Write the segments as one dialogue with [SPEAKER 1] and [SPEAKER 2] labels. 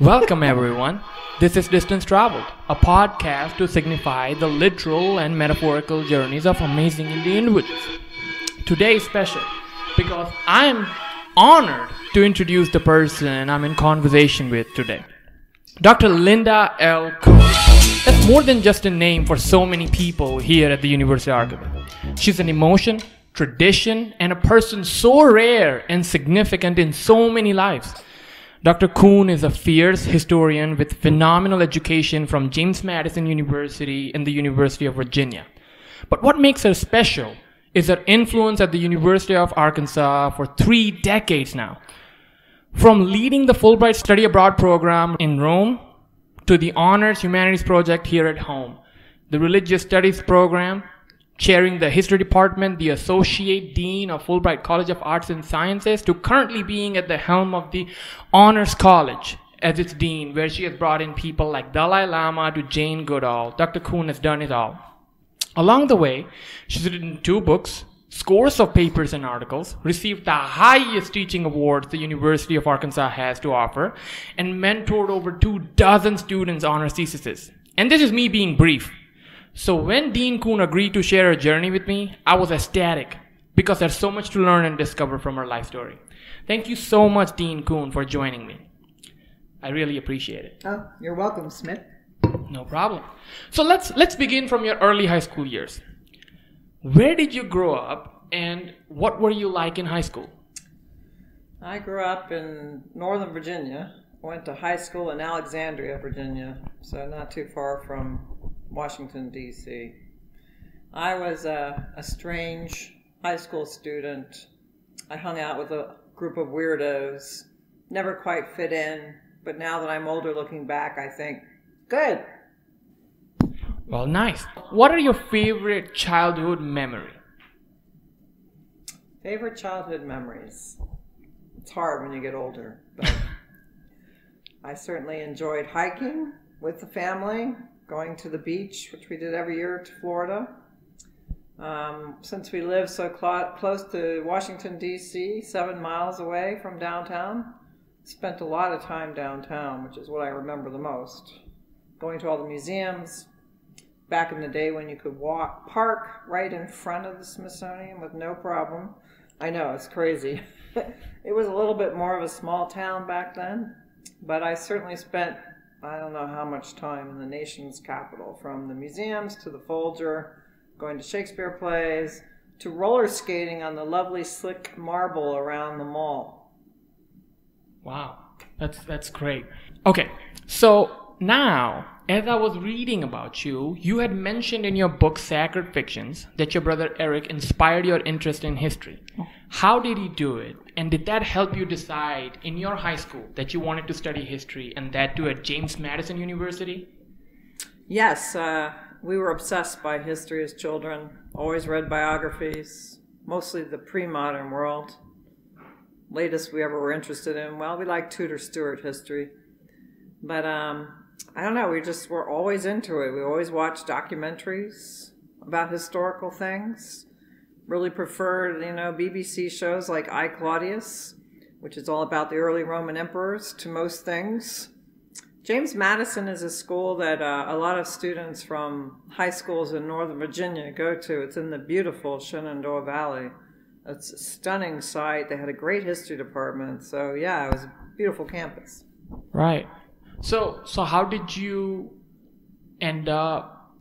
[SPEAKER 1] Welcome everyone. This is Distance Traveled, a podcast to signify the literal and metaphorical journeys of amazing Indian individuals. Today is special because I'm honored to introduce the person I'm in conversation with today. Dr. Lynda L. Coon. That's more than just a name for so many people here at the University of Arkansas. She's an emotion, tradition, and a person so rare and significant in so many lives. Dr. Coon is a fierce historian with phenomenal education from James Madison University and the University of Virginia. But what makes her special is her influence at the University of Arkansas for 3 decades now. From leading the Fulbright Study Abroad program in Rome to the Honors Humanities Project here at home, the Religious Studies program, chairing the History Department, the Associate Dean of Fulbright College of Arts and Sciences, to currently being at the helm of the Honors College as its dean, where she has brought in people like Dalai Lama to Jane Goodall. Dr. Coon has done it all. Along the way, she's written 2 books, scores of papers and articles, received the highest teaching awards the University of Arkansas has to offer, and mentored over 24 students' honors theses. And this is me being brief. So when Dean Coon agreed to share her journey with me, I was ecstatic because there's so much to learn and discover from her life story. Thank you so much, Dean Coon, for joining me. I really appreciate it.
[SPEAKER 2] Oh, you're welcome, Smith.
[SPEAKER 1] No problem. So let's begin from your early high school years. Where did you grow up and what were you like in high school?
[SPEAKER 2] I grew up in Northern Virginia. Went to high school in Alexandria, Virginia, so not too far from Washington, D.C. I was a strange high school student. I hung out with a group of weirdos, never quite fit in, but now that I'm older looking back, I think, good.
[SPEAKER 1] Well, nice. What are your favorite childhood memory?
[SPEAKER 2] Favorite childhood memories? It's hard when you get older, but I certainly enjoyed hiking with the family, going to the beach, which we did every year, to Florida. Since we live so close to Washington, D.C., 7 miles away from downtown, spent a lot of time downtown, which is what I remember the most. Going to all the museums, back in the day when you could park right in front of the Smithsonian with no problem. I know, it's crazy. It was a little bit more of a small town back then, but I certainly spent I don't know how much time in the nation's capital, from the museums to the Folger, going to Shakespeare plays, to roller skating on the lovely slick marble around the mall.
[SPEAKER 1] Wow, that's great. Okay, so now, as I was reading about you, you had mentioned in your book Sacred Fictions that your brother Eric inspired your interest in history. How did he do it? And did that help you decide in your high school that you wanted to study history, and that too at James Madison University?
[SPEAKER 2] Yes, we were obsessed by history as children, always read biographies, mostly the pre-modern world. Latest we ever were interested in, well, we liked Tudor Stuart history. But I don't know, we just were always into it. We always watched documentaries about historical things. Really preferred, BBC shows like I, Claudius, which is all about the early Roman emperors, to most things. James Madison is a school that a lot of students from high schools in Northern Virginia go to. It's in the beautiful Shenandoah Valley. It's a stunning site. They had a great history department. So yeah, it was a beautiful campus.
[SPEAKER 1] Right. So how did you end up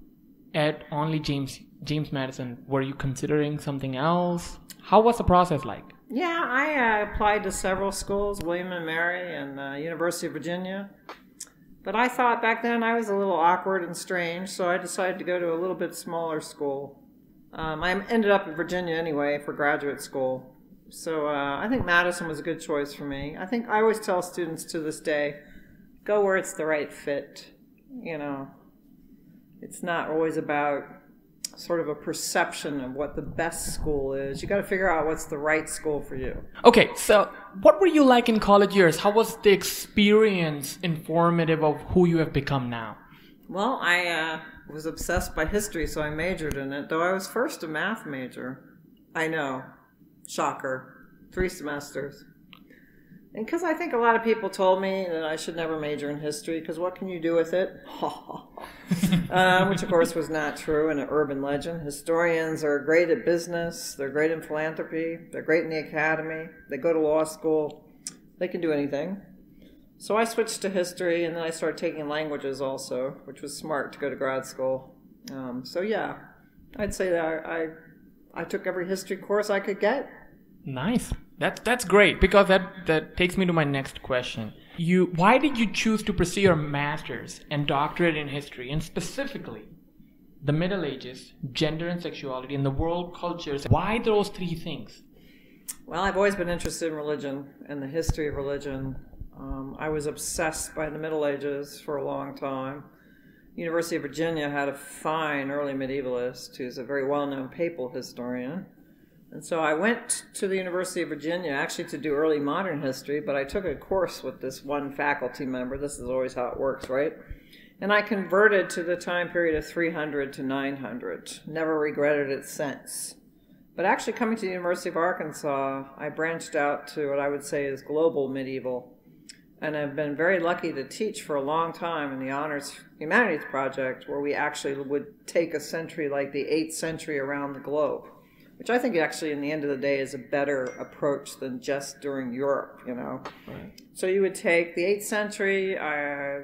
[SPEAKER 1] at only James Madison? Were you considering something else? How was the process like?
[SPEAKER 2] Yeah, I applied to several schools, William and Mary and University of Virginia. But I thought back then I was a little awkward and strange, so I decided to go to a little bit smaller school. I ended up in Virginia anyway for graduate school. So I think Madison was a good choice for me. I always tell students to this day, go where it's the right fit. It's not always about sort of a perception of what the best school is. You got to figure out what's the right school for you.
[SPEAKER 1] Okay, so what were you like in college years? How was the experience informative of who you have become now?
[SPEAKER 2] Well, I was obsessed by history, so I majored in it, though I was first a math major. I know. Shocker. 3 semesters. And because I think a lot of people told me that I should never major in history, because what can you do with it? Which, of course, was not true, and an urban legend. Historians are great at business. They're great in philanthropy. They're great in the academy. They go to law school. They can do anything. So I switched to history, and then I started taking languages also, which was smart to go to grad school. So yeah, I'd say that I took every history course I could get.
[SPEAKER 1] Nice. That's great, because that takes me to my next question. Why did you choose to pursue your master's and doctorate in history, and specifically the Middle Ages, gender and sexuality, and the world cultures? Why those three things?
[SPEAKER 2] Well, I've always been interested in religion and the history of religion. I was obsessed by the Middle Ages for a long time. University of Virginia had a fine early medievalist who's a very well-known papal historian. And so I went to the University of Virginia actually to do early modern history, but I took a course with this one faculty member. This is always how it works, right? And I converted to the time period of 300 to 900. Never regretted it since. But actually coming to the University of Arkansas, I branched out to what I would say is global medieval. And I've been very lucky to teach for a long time in the Honors Humanities Project, where we actually would take a century like the 8th century around the globe, which I think actually in the end of the day is a better approach than just during Europe, you know. Right. So you would take the 8th century,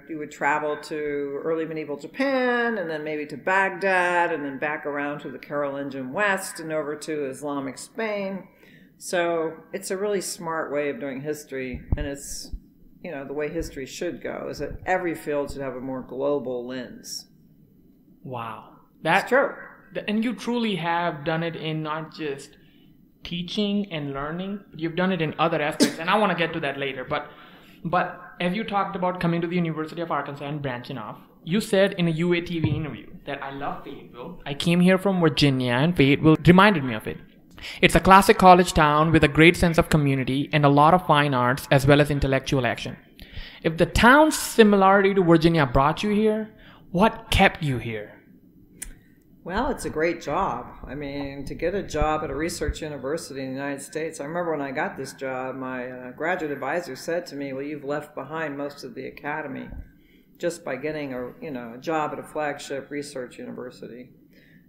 [SPEAKER 2] you would travel to early medieval Japan, and then maybe to Baghdad, and then back around to the Carolingian West and over to Islamic Spain. So it's a really smart way of doing history, and it's, you know, the way history should go, is that every field should have a more global lens.
[SPEAKER 1] Wow.
[SPEAKER 2] That's true.
[SPEAKER 1] And you truly have done it in not just teaching and learning, but you've done it in other aspects, and I want to get to that later. But as you talked about coming to the University of Arkansas and branching off, you said in a UATV interview that I love Fayetteville. I came here from Virginia, and Fayetteville reminded me of it. It's a classic college town with a great sense of community and a lot of fine arts as well as intellectual action. If the town's similarity to Virginia brought you here, what kept you here?
[SPEAKER 2] Well, it's a great job. I mean, to get a job at a research university in the United States, I remember when I got this job, my graduate advisor said to me, well, you've left behind most of the academy just by getting a job at a flagship research university.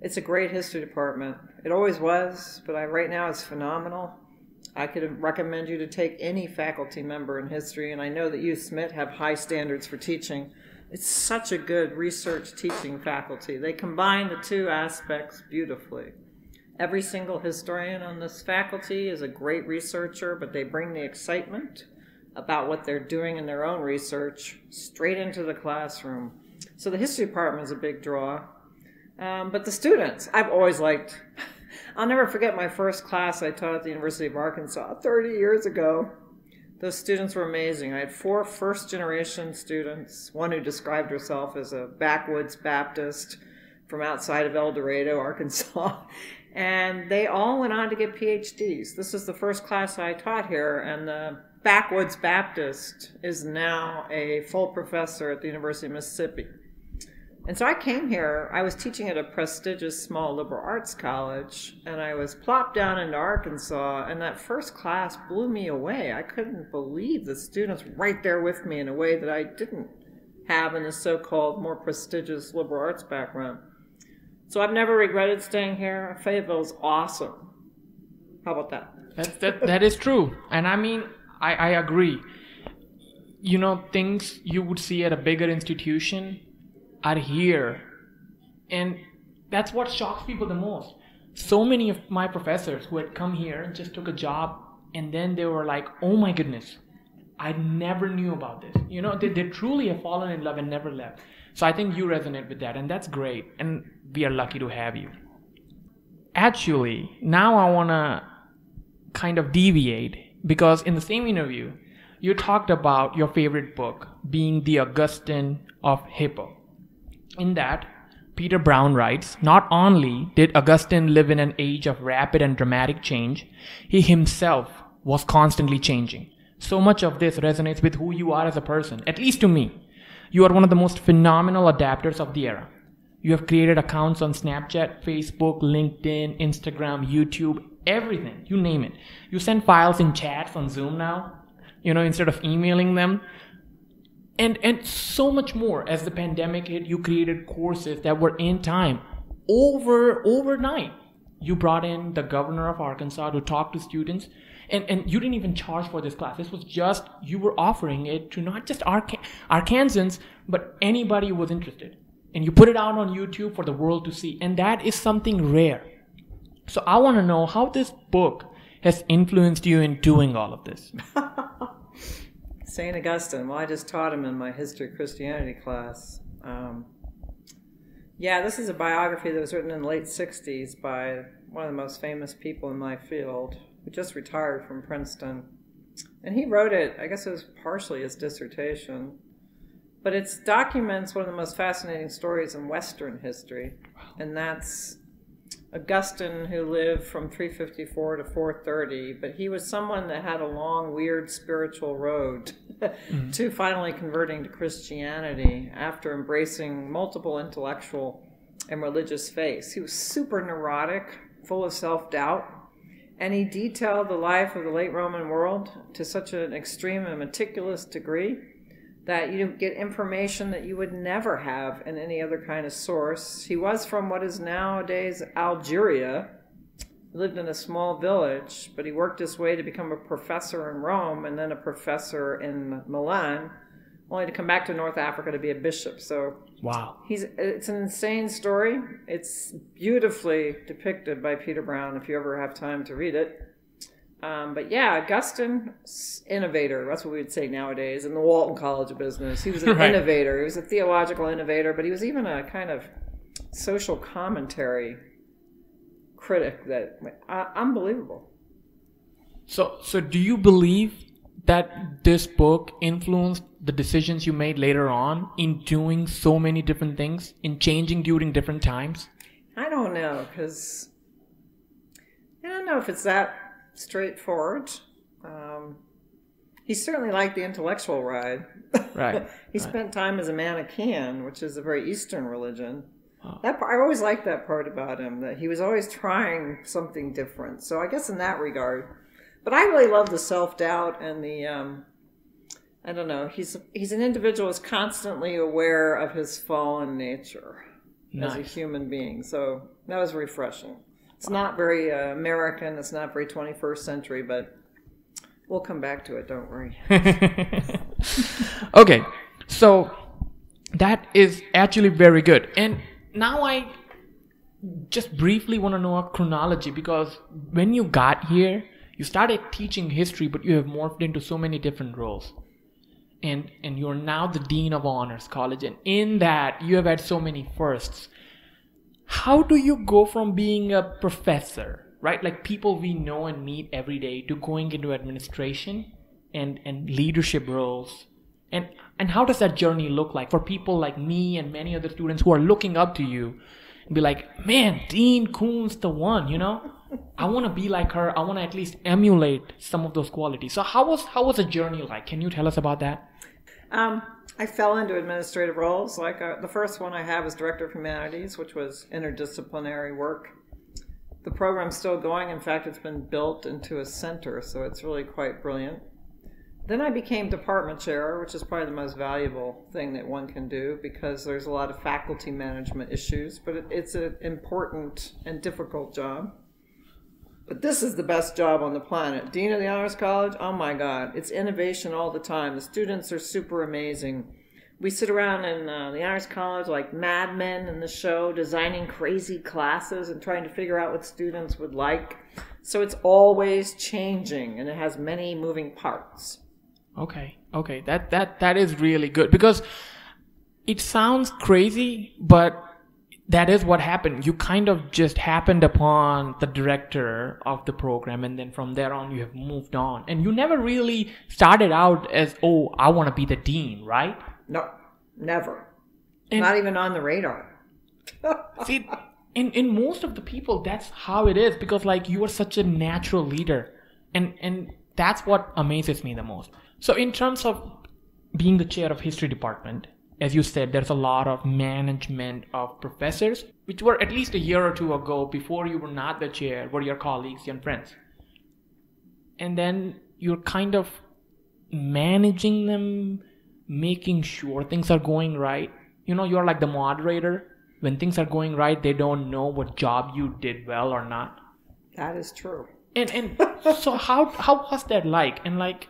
[SPEAKER 2] It's a great history department. It always was, but right now it's phenomenal. I could recommend you to take any faculty member in history, and I know that you, Smith, have high standards for teaching. It's such a good research teaching faculty. They combine the two aspects beautifully. Every single historian on this faculty is a great researcher, but they bring the excitement about what they're doing in their own research straight into the classroom. So the history department is a big draw. But the students, I've always liked. I'll never forget my first class I taught at the University of Arkansas 30 years ago. Those students were amazing. I had 4 first-generation students, one who described herself as a backwoods Baptist from outside of El Dorado, Arkansas. And they all went on to get PhDs. This is the first class I taught here, and the backwoods Baptist is now a full professor at the University of Mississippi. And so I came here, I was teaching at a prestigious small liberal arts college, and I was plopped down into Arkansas, and that first class blew me away. I couldn't believe the students were right there with me in a way that I didn't have in the so-called more prestigious liberal arts background. So I've never regretted staying here. Fayetteville's awesome. How about that?
[SPEAKER 1] That is true. And I mean, I agree. You know, things you would see at a bigger institution are here, and that's what shocks people the most. So many of my professors who had come here and just took a job, and then they were like, oh my goodness, I never knew about this. You know, they truly have fallen in love and never left. So I think you resonate with that, and that's great, and we are lucky to have you. Actually, now I want to kind of deviate, because in the same interview you talked about your favorite book being The Augustine of Hippo. In that, Peter Brown writes, not only did Augustine live in an age of rapid and dramatic change, he himself was constantly changing. So much of this resonates with who you are as a person, at least to me. You are one of the most phenomenal adapters of the era. You have created accounts on Snapchat, Facebook, LinkedIn, Instagram, YouTube, everything, you name it. You send files in chats on Zoom now. instead of emailing them. And so much more. As the pandemic hit, you created courses that were in time. Overnight, you brought in the governor of Arkansas to talk to students. And you didn't even charge for this class. This was just, you were offering it to not just Arkansans, but anybody who was interested. And you put it out on YouTube for the world to see. And that is something rare. So I want to know how this book has influenced you in doing all of this.
[SPEAKER 2] St. Augustine. Well, I just taught him in my History of Christianity class. This is a biography that was written in the late 60s by one of the most famous people in my field, who just retired from Princeton. And he wrote it, I guess it was partially his dissertation, but it documents one of the most fascinating stories in Western history, and that's Augustine, who lived from 354 to 430, but he was someone that had a long, weird spiritual road to finally converting to Christianity after embracing multiple intellectual and religious faiths. He was super neurotic, full of self-doubt, and he detailed the life of the late Roman world to such an extreme and meticulous degree that you get information that you would never have in any other kind of source. He was from what is nowadays Algeria. He lived in a small village, but he worked his way to become a professor in Rome and then a professor in Milan, only to come back to North Africa to be a bishop. So
[SPEAKER 1] wow,
[SPEAKER 2] it's an insane story. It's beautifully depicted by Peter Brown if you ever have time to read it. Augustine, innovator, that's what we would say nowadays, in the Walton College of Business. He was an innovator. He was a theological innovator, but he was even a kind of social commentary critic that, unbelievable.
[SPEAKER 1] So do you believe that this book influenced the decisions you made later on in doing so many different things, in changing during different times?
[SPEAKER 2] I don't know, because I don't know if it's that straightforward. He certainly liked the intellectual ride.
[SPEAKER 1] Right.
[SPEAKER 2] He spent time as a Manichaean, which is a very Eastern religion.
[SPEAKER 1] Oh.
[SPEAKER 2] I always liked that part about him, that he was always trying something different. So I guess in that regard. But I really love the self-doubt and the, I don't know, he's an individual who's constantly aware of his fallen nature as a human being. So that was refreshing. It's not very American, it's not very 21st century, but we'll come back to it, don't worry.
[SPEAKER 1] Okay, so that is actually very good. And now I just briefly want to know a chronology, because when you got here, you started teaching history, but you have morphed into so many different roles. And you're now the Dean of Honors College, and in that, you have had so many firsts. How do you go from being a professor, right, like people we know and meet every day, to going into administration and leadership roles? And how does that journey look like for people like me and many other students who are looking up to you and be like, man, Dean Coon's the one, I want to be like her. I want to at least emulate some of those qualities. So how was the journey like? Can you tell us about that?
[SPEAKER 2] I fell into administrative roles. Like the first one I had was Director of Humanities, which was interdisciplinary work. The program's still going. In fact, it's been built into a center, so it's really quite brilliant. Then I became department chair, which is probably the most valuable thing that one can do, because there's a lot of faculty management issues, but it's an important and difficult job. But this is the best job on the planet. Dean of the Honors College, oh my God, it's innovation all the time. The students are super amazing. We sit around in the Honors College like madmen in the show, designing crazy classes and trying to figure out what students would like. So it's always changing, and it has many moving parts.
[SPEAKER 1] Okay. That is really good, because it sounds crazy, but that is what happened. You kind of just happened upon the director of the program, and then from there on you have moved on. And you never really started out as, oh, I want to be the dean, right?
[SPEAKER 2] No, never. Not even on the radar.
[SPEAKER 1] See, in most of the people, that's how it is, because like you are such a natural leader. And that's what amazes me the most. So in terms of being the chair of history department, as you said, there's a lot of management of professors, which were at least a year or two ago, before you were not the chair, were your colleagues and friends. And then you're kind of managing them, making sure things are going right. You're like the moderator. When things are going right, they don't know what job you did well or not.
[SPEAKER 2] That is true.
[SPEAKER 1] And so how was that like? And like,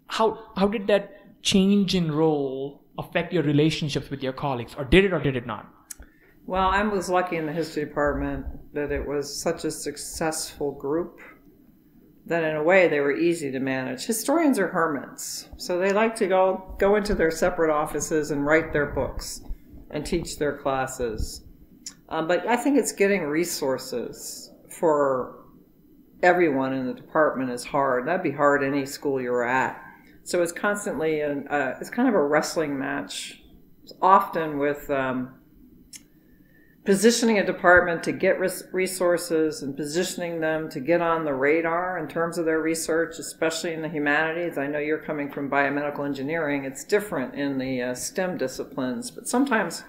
[SPEAKER 1] how did that change in role affect your relationships with your colleagues? Or did it not?
[SPEAKER 2] Well, I was lucky in the history department that it was such a successful group that in a way they were easy to manage. Historians are hermits, so they like to go into their separate offices and write their books and teach their classes. But I think it's getting resources for everyone in the department is hard. That'd be hard any school you're at. So it's constantly, it's kind of a wrestling match, often with positioning a department to get resources and positioning them to get on the radar in terms of their research, especially in the humanities. I know you're coming from biomedical engineering. It's different in the STEM disciplines, but sometimes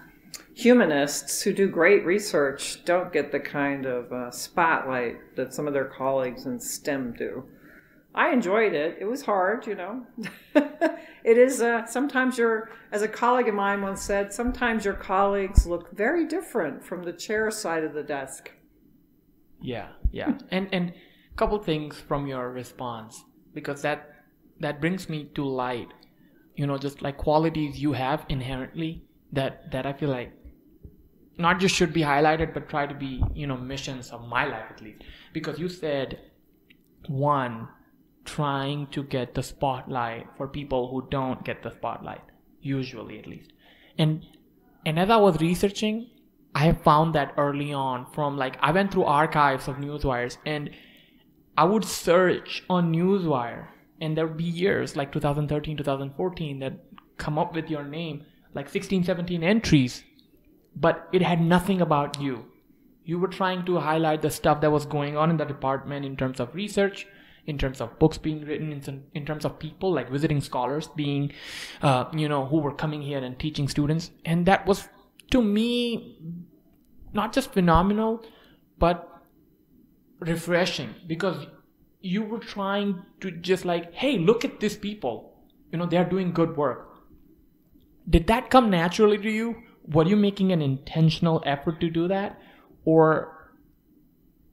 [SPEAKER 2] humanists who do great research don't get the kind of spotlight that some of their colleagues in STEM do. I enjoyed it. It was hard, It is, sometimes as a colleague of mine once said, sometimes your colleagues look very different from the chair side of the desk.
[SPEAKER 1] Yeah. and a couple things from your response, because that brings me to light, just like qualities you have inherently that I feel like not just should be highlighted, but try to be, missions of my life at least. Because you said, one, trying to get the spotlight for people who don't get the spotlight, usually at least. And as I was researching, I have found that early on from I went through archives of newswires, and I would search on Newswire, and there would be years like 2013, 2014 that come up with your name, like 16, 17 entries, but it had nothing about you. You were trying to highlight the stuff that was going on in the department in terms of research, in terms of books being written, in terms of people, like visiting scholars being, who were coming here and teaching students. And that was, to me, not just phenomenal, but refreshing, because you were trying to just hey, look at these people. They are doing good work. Did that come naturally to you? Were you making an intentional effort to do that? Or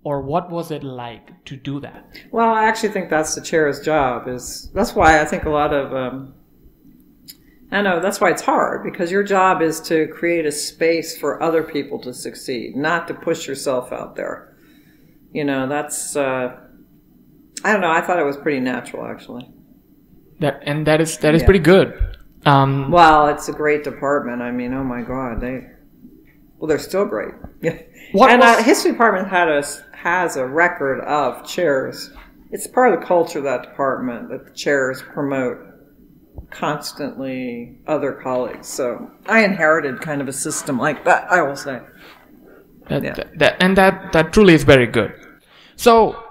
[SPEAKER 1] what was it like to do that?
[SPEAKER 2] Well, I actually think that's the chair's job. That's why I think a lot of, that's why it's hard, because your job is to create a space for other people to succeed, not to push yourself out there. That's, I don't know, I thought it was pretty natural, actually.
[SPEAKER 1] That is pretty good.
[SPEAKER 2] Well, it's a great department. I mean, oh my God, they're still great. History department has a record of chairs. It's part of the culture of that department that the chairs promote constantly other colleagues. So I inherited kind of a system like that, I will say.
[SPEAKER 1] That truly is very good. So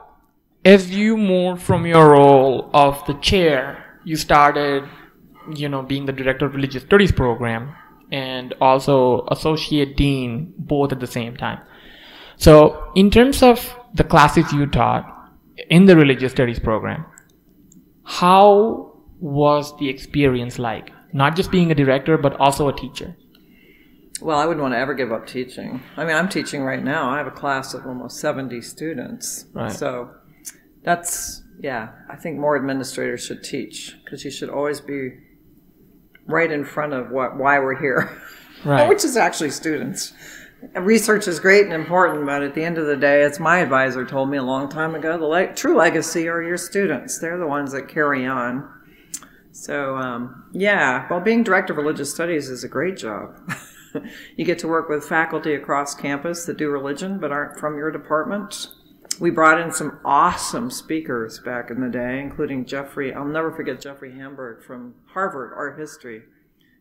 [SPEAKER 1] as you moved from your role of the chair, you started, being the director of religious studies program and also associate dean, both at the same time. So in terms of the classes you taught in the religious studies program, how was the experience like? Not just being a director, but also a teacher.
[SPEAKER 2] Well, I wouldn't want to ever give up teaching. I mean, I'm teaching right now. I have a class of almost 70 students.
[SPEAKER 1] Right.
[SPEAKER 2] So that's, I think more administrators should teach, because you should always be right in front of why we're here,
[SPEAKER 1] right.
[SPEAKER 2] Which is actually students. Research is great and important, but at the end of the day, as my advisor told me a long time ago, the true legacy are your students. They're the ones that carry on. So, being director of religious studies is a great job. You get to work with faculty across campus that do religion but aren't from your department. We brought in some awesome speakers back in the day, including I'll never forget Jeffrey Hamburg from Harvard Art History.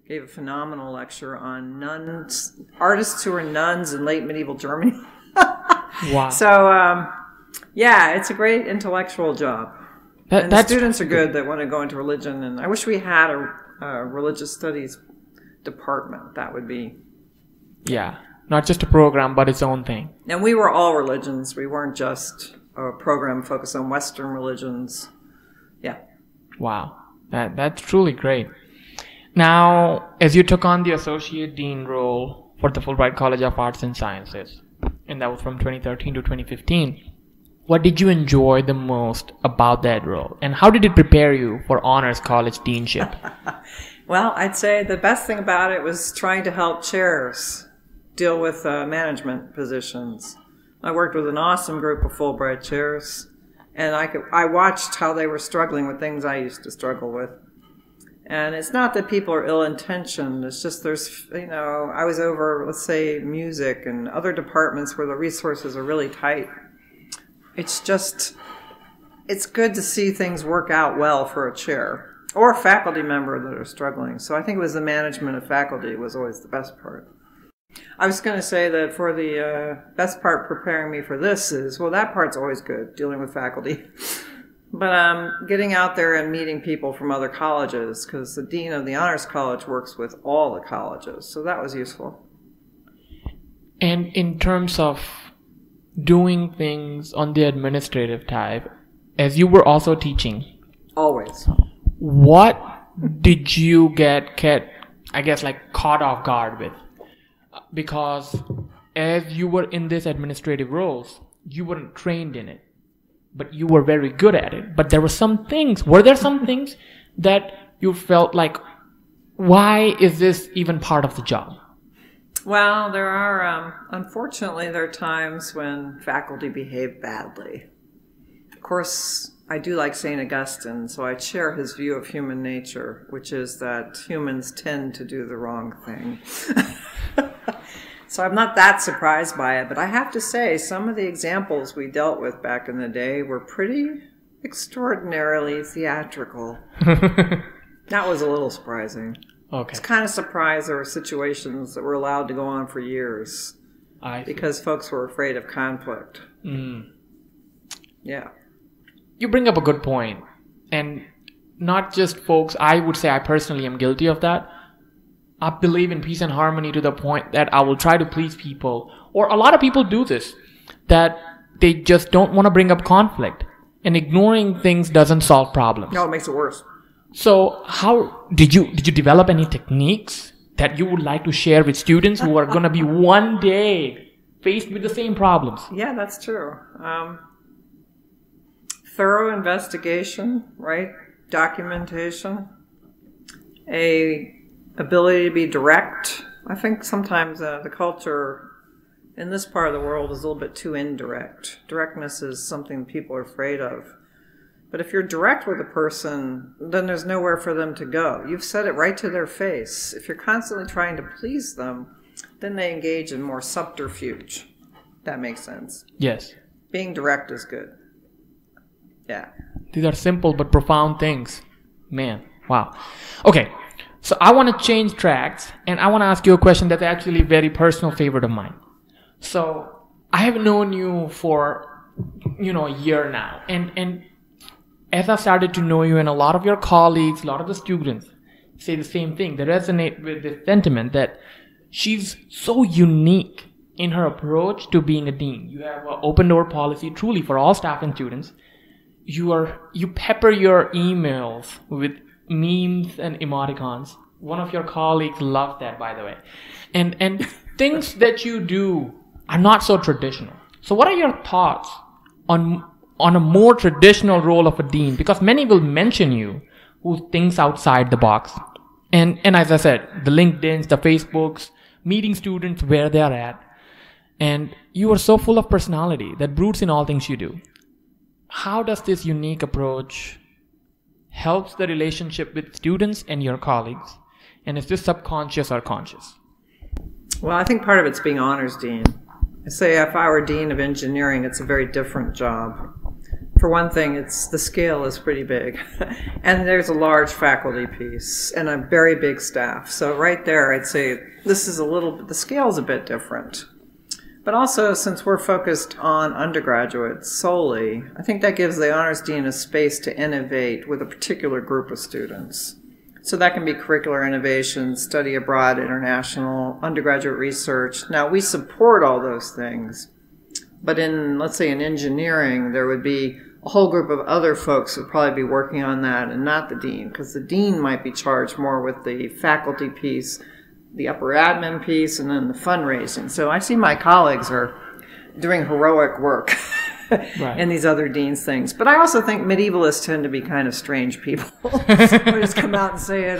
[SPEAKER 2] Gave a phenomenal lecture on nuns, artists who were nuns in late medieval Germany.
[SPEAKER 1] Wow.
[SPEAKER 2] So, it's a great intellectual job. And the students are good that want to go into religion, and I wish we had a religious studies department. That would be...
[SPEAKER 1] Yeah, not just a program, but its own thing.
[SPEAKER 2] And we were all religions. We weren't just a program focused on Western religions. Yeah.
[SPEAKER 1] Wow. That's truly great. Now, as you took on the Associate Dean role for the Fulbright College of Arts and Sciences, and that was from 2013 to 2015, what did you enjoy the most about that role? And how did it prepare you for honors college deanship?
[SPEAKER 2] Well, I'd say the best thing about it was trying to help chairs deal with management positions. I worked with an awesome group of Fulbright chairs, and I watched how they were struggling with things I used to struggle with. And it's not that people are ill-intentioned, it's just there's, I was over, let's say, music and other departments where the resources are really tight. It's good to see things work out well for a chair or a faculty member that are struggling. So I think it was the management of faculty was always the best part. I was going to say that for the best part preparing me for this is, well, that part's always good, dealing with faculty. But getting out there and meeting people from other colleges, because the dean of the Honors College works with all the colleges, so that was useful.
[SPEAKER 1] And in terms of doing things on the administrative type, as you were also teaching,
[SPEAKER 2] always,
[SPEAKER 1] what did you get caught off guard with? Because as you were in this administrative roles, you weren't trained in it, but you were very good at it. But were there some things that you felt like, why is this even part of the job?
[SPEAKER 2] Well, there are, unfortunately, there are times when faculty behave badly. Of course, I do like St. Augustine, so I share his view of human nature, which is that humans tend to do the wrong thing. So I'm not that surprised by it, but I have to say some of the examples we dealt with back in the day were pretty extraordinarily theatrical. That was a little surprising.
[SPEAKER 1] Okay.
[SPEAKER 2] It's kind of surprised there were situations that were allowed to go on for years because folks were afraid of conflict. Yeah.
[SPEAKER 1] You bring up a good point. And not just folks, I would say I personally am guilty of that. I believe in peace and harmony to the point that I will try to please people. Or a lot of people do this, that they just don't want to bring up conflict. And ignoring things doesn't solve problems.
[SPEAKER 2] No, it makes it worse.
[SPEAKER 1] So how did you develop any techniques that you would like to share with students who are going to be one day faced with the same problems?
[SPEAKER 2] Yeah, that's true. Thorough investigation, right? Documentation. A ability to be direct. I think sometimes the culture in this part of the world is a little bit too indirect. Directness is something people are afraid of. But if you're direct with a person, then there's nowhere for them to go. You've said it right to their face. If you're constantly trying to please them, then they engage in more subterfuge. That makes sense.
[SPEAKER 1] Yes.
[SPEAKER 2] Being direct is good. Yeah.
[SPEAKER 1] These are simple but profound things. Man, wow. Okay, so I want to change tracks, and I want to ask you a question that's actually a very personal favorite of mine. So I have known you for, a year now, and as I started to know you, and a lot of your colleagues, a lot of the students say the same thing. They resonate with this sentiment that she's so unique in her approach to being a dean. You have an open door policy truly for all staff and students. You pepper your emails with memes and emoticons. One of your colleagues loved that, by the way. And things that you do are not so traditional. So what are your thoughts on a more traditional role of a dean? Because many will mention you who thinks outside the box. And as I said, the LinkedIns, the Facebooks, meeting students where they are at. And you are so full of personality that broods in all things you do. How does this unique approach helps the relationship with students and your colleagues? And is this subconscious or conscious?
[SPEAKER 2] Well, I think part of it's being honors dean. I say if I were dean of engineering, it's a very different job. For one thing, the scale is pretty big. And there's a large faculty piece and a very big staff. So right there, I'd say the scale's a bit different. But also, since we're focused on undergraduates solely, I think that gives the honors dean a space to innovate with a particular group of students. So that can be curricular innovation, study abroad, international, undergraduate research. Now, we support all those things. But let's say in engineering, there would be a whole group of other folks would probably be working on that and not the dean, because the dean might be charged more with the faculty piece, the upper admin piece, and then the fundraising. So I see my colleagues are doing heroic work in these other deans' things. But I also think medievalists tend to be kind of strange people. They just come out and say it.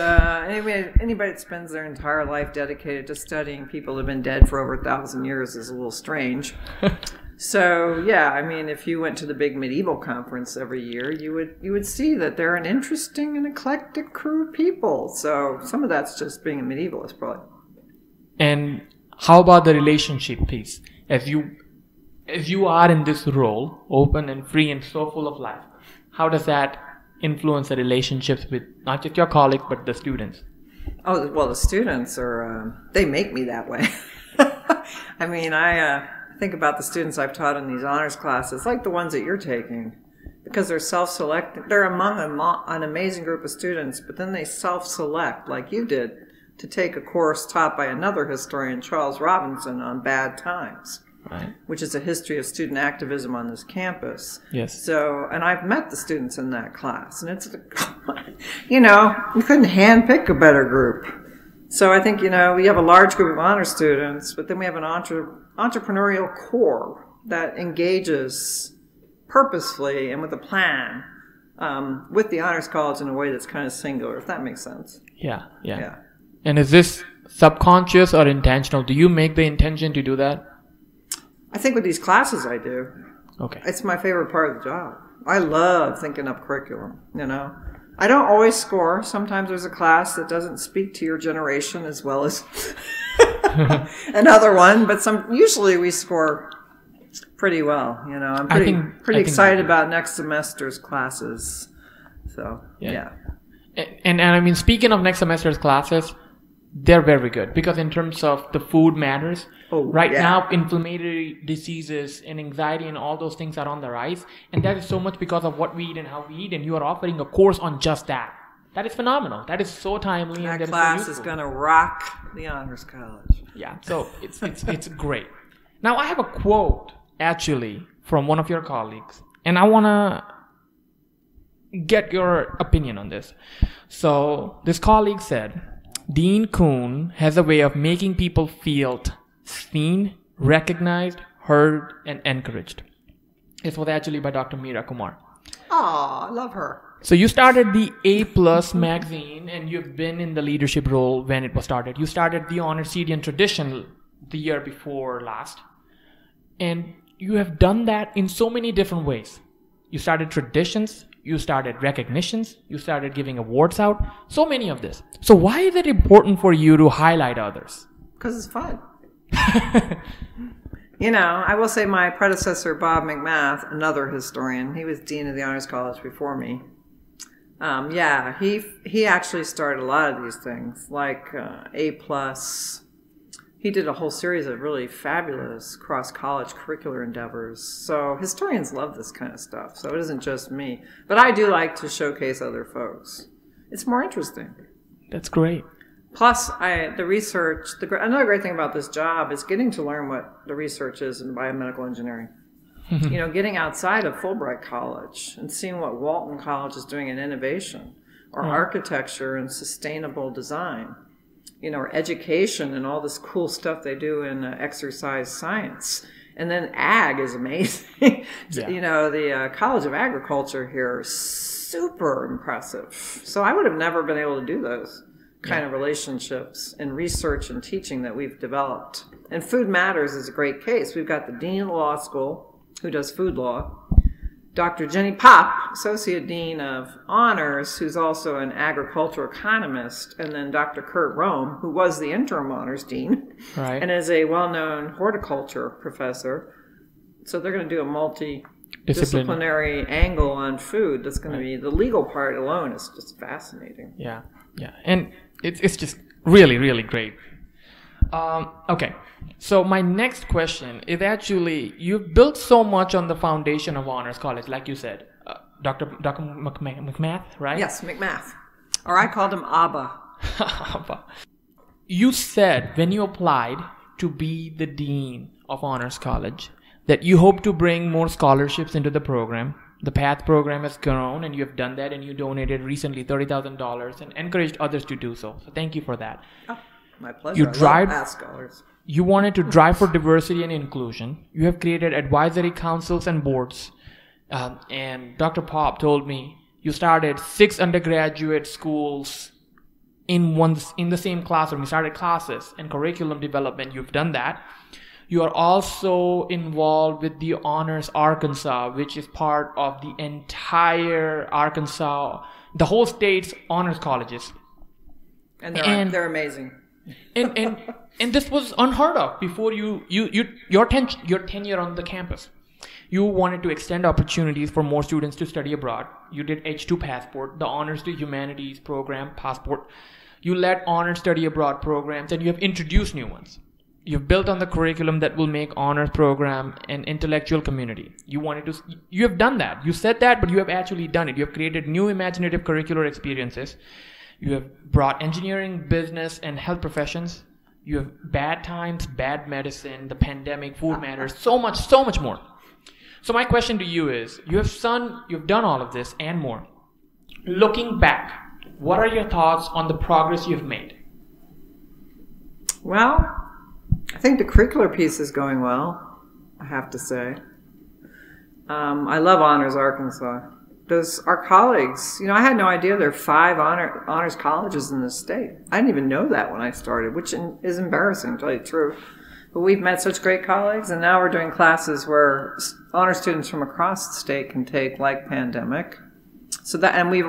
[SPEAKER 2] Anybody that spends their entire life dedicated to studying people who have been dead for over 1,000 years is a little strange. So, yeah, I mean, if you went to the big medieval conference every year, you would see that they're an interesting and eclectic crew of people. So some of that's just being a medievalist, probably.
[SPEAKER 1] And how about the relationship piece? As you are in this role, open and free and so full of life, how does that influence the relationships with not just your colleagues, but the students?
[SPEAKER 2] Oh, well, the students they make me that way. I mean, I think about the students I've taught in these honors classes, like the ones that you're taking, because they're self-selected. They're among an amazing group of students, but then they self-select, like you did, to take a course taught by another historian, Charles Robinson, on bad times. Right. Which is a history of student activism on this campus.
[SPEAKER 1] Yes.
[SPEAKER 2] So, and I've met the students in that class, and it's, you couldn't handpick a better group. So I think, we have a large group of honor students, but then we have an entrepreneurial core that engages purposefully and with a plan with the Honors College in a way that's kind of singular, if that makes sense.
[SPEAKER 1] Yeah. And is this subconscious or intentional? Do you make the intention to do that?
[SPEAKER 2] I think with these classes I do.
[SPEAKER 1] Okay.
[SPEAKER 2] It's my favorite part of the job. I love thinking up curriculum, I don't always score. Sometimes there's a class that doesn't speak to your generation as well as another one, but usually we score pretty well, I'm pretty excited about next semester's classes. So, yeah.
[SPEAKER 1] And I mean, speaking of next semester's classes, they're very good because in terms of the food matters. Now, inflammatory diseases and anxiety and all those things are on the rise. And that is so much because of what we eat and how we eat. And you are offering a course on just that. That is phenomenal. That is so timely.
[SPEAKER 2] That class is going to rock the Honors College.
[SPEAKER 1] Yeah, so it's great. Now, I have a quote, actually, from one of your colleagues. And I want to get your opinion on this. So, this colleague said, Dean Coon has a way of making people feel seen, recognized, heard, and encouraged. This was actually by Dr. Meera Kumar.
[SPEAKER 2] Oh, I love her.
[SPEAKER 1] So you started the A+ magazine, and you've been in the leadership role when it was started. You started the Honor CDN tradition the year before last. And you have done that in so many different ways. You started traditions, you started recognitions, you started giving awards out, so many of this. So why is it important for you to highlight others?
[SPEAKER 2] Because it's fun. I will say my predecessor, Bob McMath, another historian, he was dean of the Honors College before me. He actually started a lot of these things, like A+. He did a whole series of really fabulous cross-college curricular endeavors. So historians love this kind of stuff. So it isn't just me. But I do like to showcase other folks. It's more interesting.
[SPEAKER 1] That's great.
[SPEAKER 2] Plus, the research, another great thing about this job is getting to learn what the research is in biomedical engineering. Getting outside of Fulbright College and seeing what Walton College is doing in innovation or architecture and sustainable design. Or education and all this cool stuff they do in exercise science. And then ag is amazing. The College of Agriculture here is super impressive. So I would have never been able to do those kind of relationships in research and teaching that we've developed. And Food Matters is a great case. We've got the Dean of Law School, who does food law, Dr. Jenny Popp, Associate Dean of Honors, who's also an agricultural economist, and then Dr. Kurt Rome, who was the interim Honors Dean, and is a well-known horticulture professor. So they're going to do a multidisciplinary angle on food. That's going to be, the legal part alone is just fascinating.
[SPEAKER 1] Yeah. And it's just really, really great. Okay. So my next question is actually, you've built so much on the foundation of Honors College, like you said. Dr. McMath, right?
[SPEAKER 2] Yes, McMath. Or I called him Abba.
[SPEAKER 1] Abba. You said when you applied to be the Dean of Honors College that you hope to bring more scholarships into the program. The PATH program has grown, and you have done that, and you donated recently $30,000 and encouraged others to do so. So thank you for that.
[SPEAKER 2] Oh, my pleasure.
[SPEAKER 1] You
[SPEAKER 2] I
[SPEAKER 1] drive,
[SPEAKER 2] love PATH scholars.
[SPEAKER 1] You wanted to drive for diversity and inclusion. You have created advisory councils and boards. And Dr. Pop told me you started 6 undergraduate schools in the same classroom. You started classes and curriculum development. You've done that. You are also involved with the Honors Arkansas, which is part of the entire Arkansas, the whole state's honors colleges.
[SPEAKER 2] And they're amazing.
[SPEAKER 1] And this was unheard of before your tenure on the campus. You wanted to extend opportunities for more students to study abroad. You did H2 Passport, the Honors to Humanities program, Passport. You led honors study abroad programs, and you have introduced new ones. You've built on the curriculum that will make honors program an intellectual community. You have done that. You said that, but you have actually done it. You have created new imaginative curricular experiences. You have brought engineering, business, and health professions. You have bad times, bad medicine, the pandemic, food matters, so much more. So my question to you is, you've done all of this and more. Looking back, what are your thoughts on the progress you've made?
[SPEAKER 2] Well, I think the curricular piece is going well, I have to say. I love Honors Arkansas. Our colleagues, I had no idea there are 5 honors colleges in the state. I didn't even know that when I started, which is embarrassing, to tell you the truth. But we've met such great colleagues, and now we're doing classes where honor students from across the state can take, like pandemic. So that, and we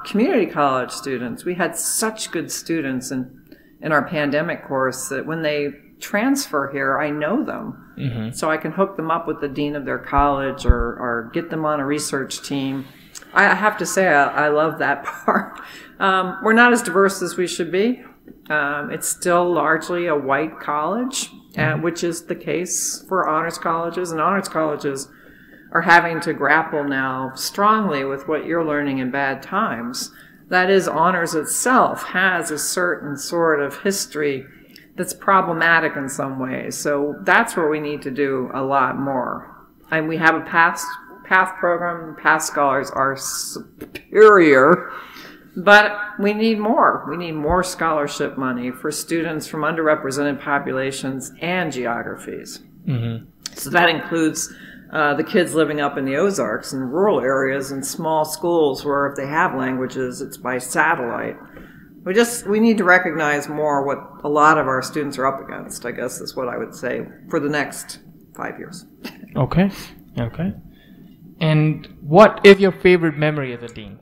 [SPEAKER 2] community college students. We had such good students in our pandemic course that when they transfer here, I know them. Mm-hmm. So I can hook them up with the dean of their college or get them on a research team. I have to say, I love that part. We're not as diverse as we should be. It's still largely a white college, which is the case for honors colleges. And honors colleges are having to grapple now strongly with what you're learning in bad times. That is, honors itself has a certain sort of history that's problematic in some ways. So that's where we need to do a lot more. And we have a PATH program. PATH scholars are superior, but we need more. We need more scholarship money for students from underrepresented populations and geographies. Mm-hmm. So that includes the kids living up in the Ozarks and rural areas and small schools where if they have languages, it's by satellite. We need to recognize more what a lot of our students are up against, I guess is what I would say, for the next 5 years.
[SPEAKER 1] Okay. And what is your favorite memory as a dean?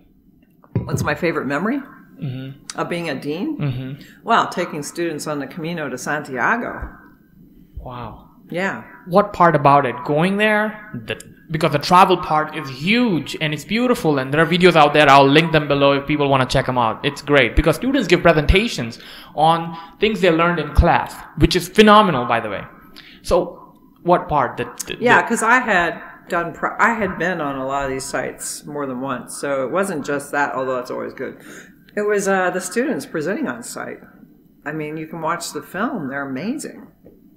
[SPEAKER 2] What's my favorite memory? Mm-hmm. Of being a dean? Mm-hmm. Well, taking students on the Camino to Santiago.
[SPEAKER 1] Wow.
[SPEAKER 2] Yeah.
[SPEAKER 1] What part about it? Going there? Because the travel part is huge and it's beautiful, and there are videos out there. I'll link them below if people want to check them out. It's great because students give presentations on things they learned in class, which is phenomenal, by the way. So what part?
[SPEAKER 2] Because I had been on a lot of these sites more than once, so it wasn't just that, although that's always good. It was the students presenting on site. I mean, you can watch the film. They're amazing.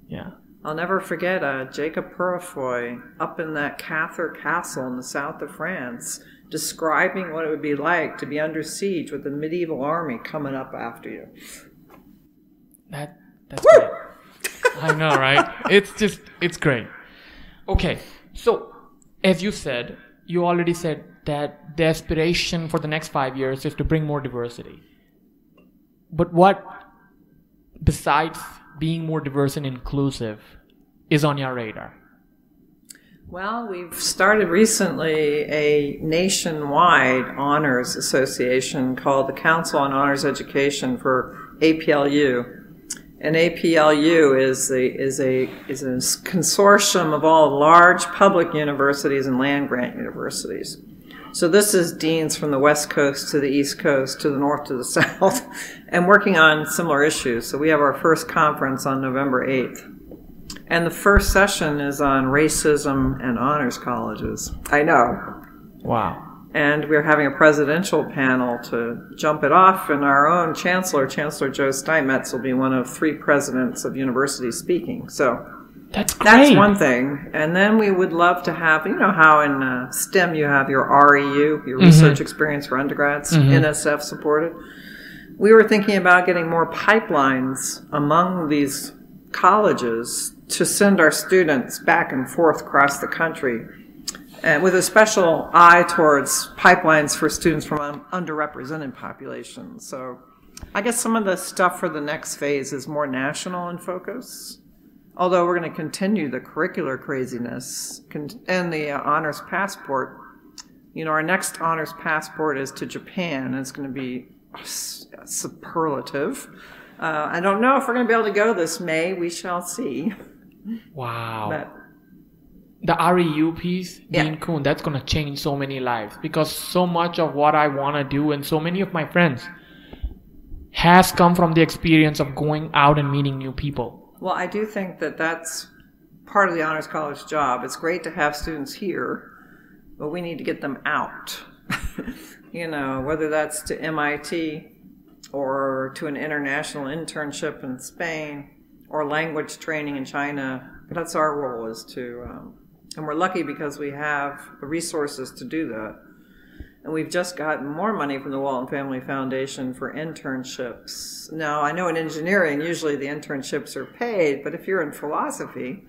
[SPEAKER 1] Yeah.
[SPEAKER 2] I'll never forget Jacob Purifoy up in that Cathar castle in the south of France, describing what it would be like to be under siege with the medieval army coming up after you.
[SPEAKER 1] That's great. I know, right? It's great. Okay, so as you said, you already said that the aspiration for the next 5 years is to bring more diversity. But what, besides being more diverse and inclusive, is on your radar?
[SPEAKER 2] Well, we've started recently a nationwide honors association called the Council on Honors Education for APLU. And APLU is a consortium of all large public universities and land-grant universities. So this is deans from the West Coast to the East Coast to the North to the South and working on similar issues. So we have our first conference on November 8th. And the first session is on racism and honors colleges. I know.
[SPEAKER 1] Wow.
[SPEAKER 2] And we're having a presidential panel to jump it off, and our own Chancellor Joe Steinmetz, will be one of 3 presidents of universities speaking. So
[SPEAKER 1] That's great.
[SPEAKER 2] That's one thing. And then we would love to have, you know how in STEM you have your REU, your research experience for undergrads, NSF supported. We were thinking about getting more pipelines among these colleges to send our students back and forth across the country, and with a special eye towards pipelines for students from underrepresented populations. So I guess some of the stuff for the next phase is more national in focus. Although we're going to continue the curricular craziness and the honors passport. You know, our next honors passport is to Japan, and it's going to be superlative. I don't know if we're going to be able to go this May. We shall see.
[SPEAKER 1] Wow.
[SPEAKER 2] But,
[SPEAKER 1] the REU piece, being Coon, that's going to change so many lives, because so much of what I want to do and so many of my friends has come from the experience of going out and meeting new people.
[SPEAKER 2] Well, I do think that that's part of the Honors College job. It's great to have students here, but we need to get them out. You know, whether that's to MIT or to an international internship in Spain or language training in China. That's our role, is to, and we're lucky because we have the resources to do that. And we've just gotten more money from the Walton Family Foundation for internships. Now, I know in engineering, usually the internships are paid, but if you're in philosophy,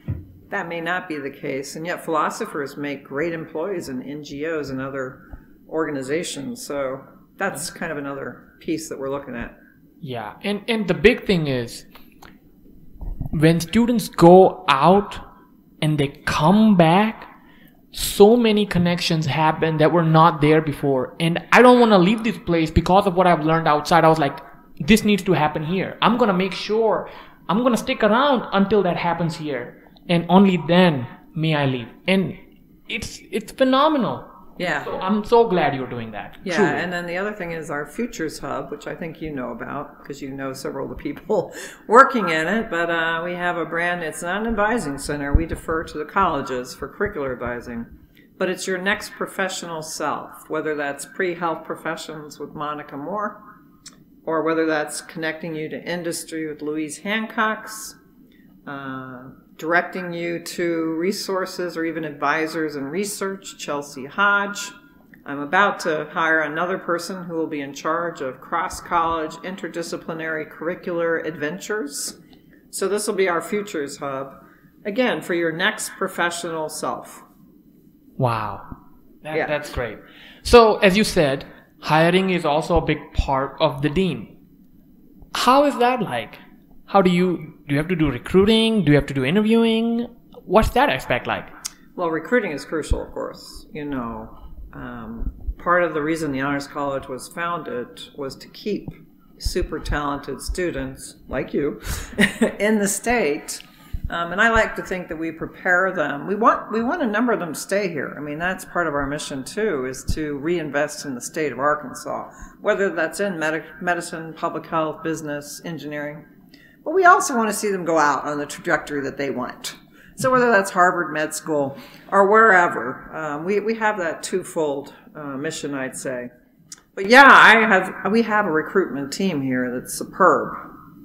[SPEAKER 2] that may not be the case. And yet philosophers make great employees in NGOs and other organizations. So that's kind of another piece that we're looking at.
[SPEAKER 1] Yeah, and the big thing is, when students go out and they come back, so many connections happen that were not there before. And I don't want to leave this place because of what I've learned outside. I was like, this needs to happen here. I'm going to make sure, I'm going to stick around until that happens here. And only then may I leave. And it's phenomenal.
[SPEAKER 2] Yeah.
[SPEAKER 1] So I'm so glad you're doing that.
[SPEAKER 2] Yeah,
[SPEAKER 1] Truly.
[SPEAKER 2] and then the other thing is our Futures Hub, which I think you know about because you know several of the people working in it. But we have a brand, it's not an advising center. We defer to the colleges for curricular advising. But it's your next professional self, whether that's pre-health professions with Monica Moore, or whether that's connecting you to industry with Louise Hancock's, directing you to resources or even advisors in research, Chelsea Hodge. I'm about to hire another person who will be in charge of cross-college interdisciplinary curricular adventures. So this will be our Futures Hub, again, for your next professional self.
[SPEAKER 1] Wow. That's great. So, as you said, hiring is also a big part of the dean. How is that like? How do you have to do recruiting? Do you have to do interviewing? What's that aspect like?
[SPEAKER 2] Well, recruiting is crucial, of course. You know, part of the reason the Honors College was founded was to keep super talented students like you in the state. And I like to think that we prepare them. We want a number of them to stay here. I mean, that's part of our mission too, is to reinvest in the state of Arkansas, whether that's in medicine, public health, business, engineering. But we also want to see them go out on the trajectory that they want. So whether that's Harvard Med School or wherever, we have that twofold mission, I'd say. But yeah, we have a recruitment team here that's superb,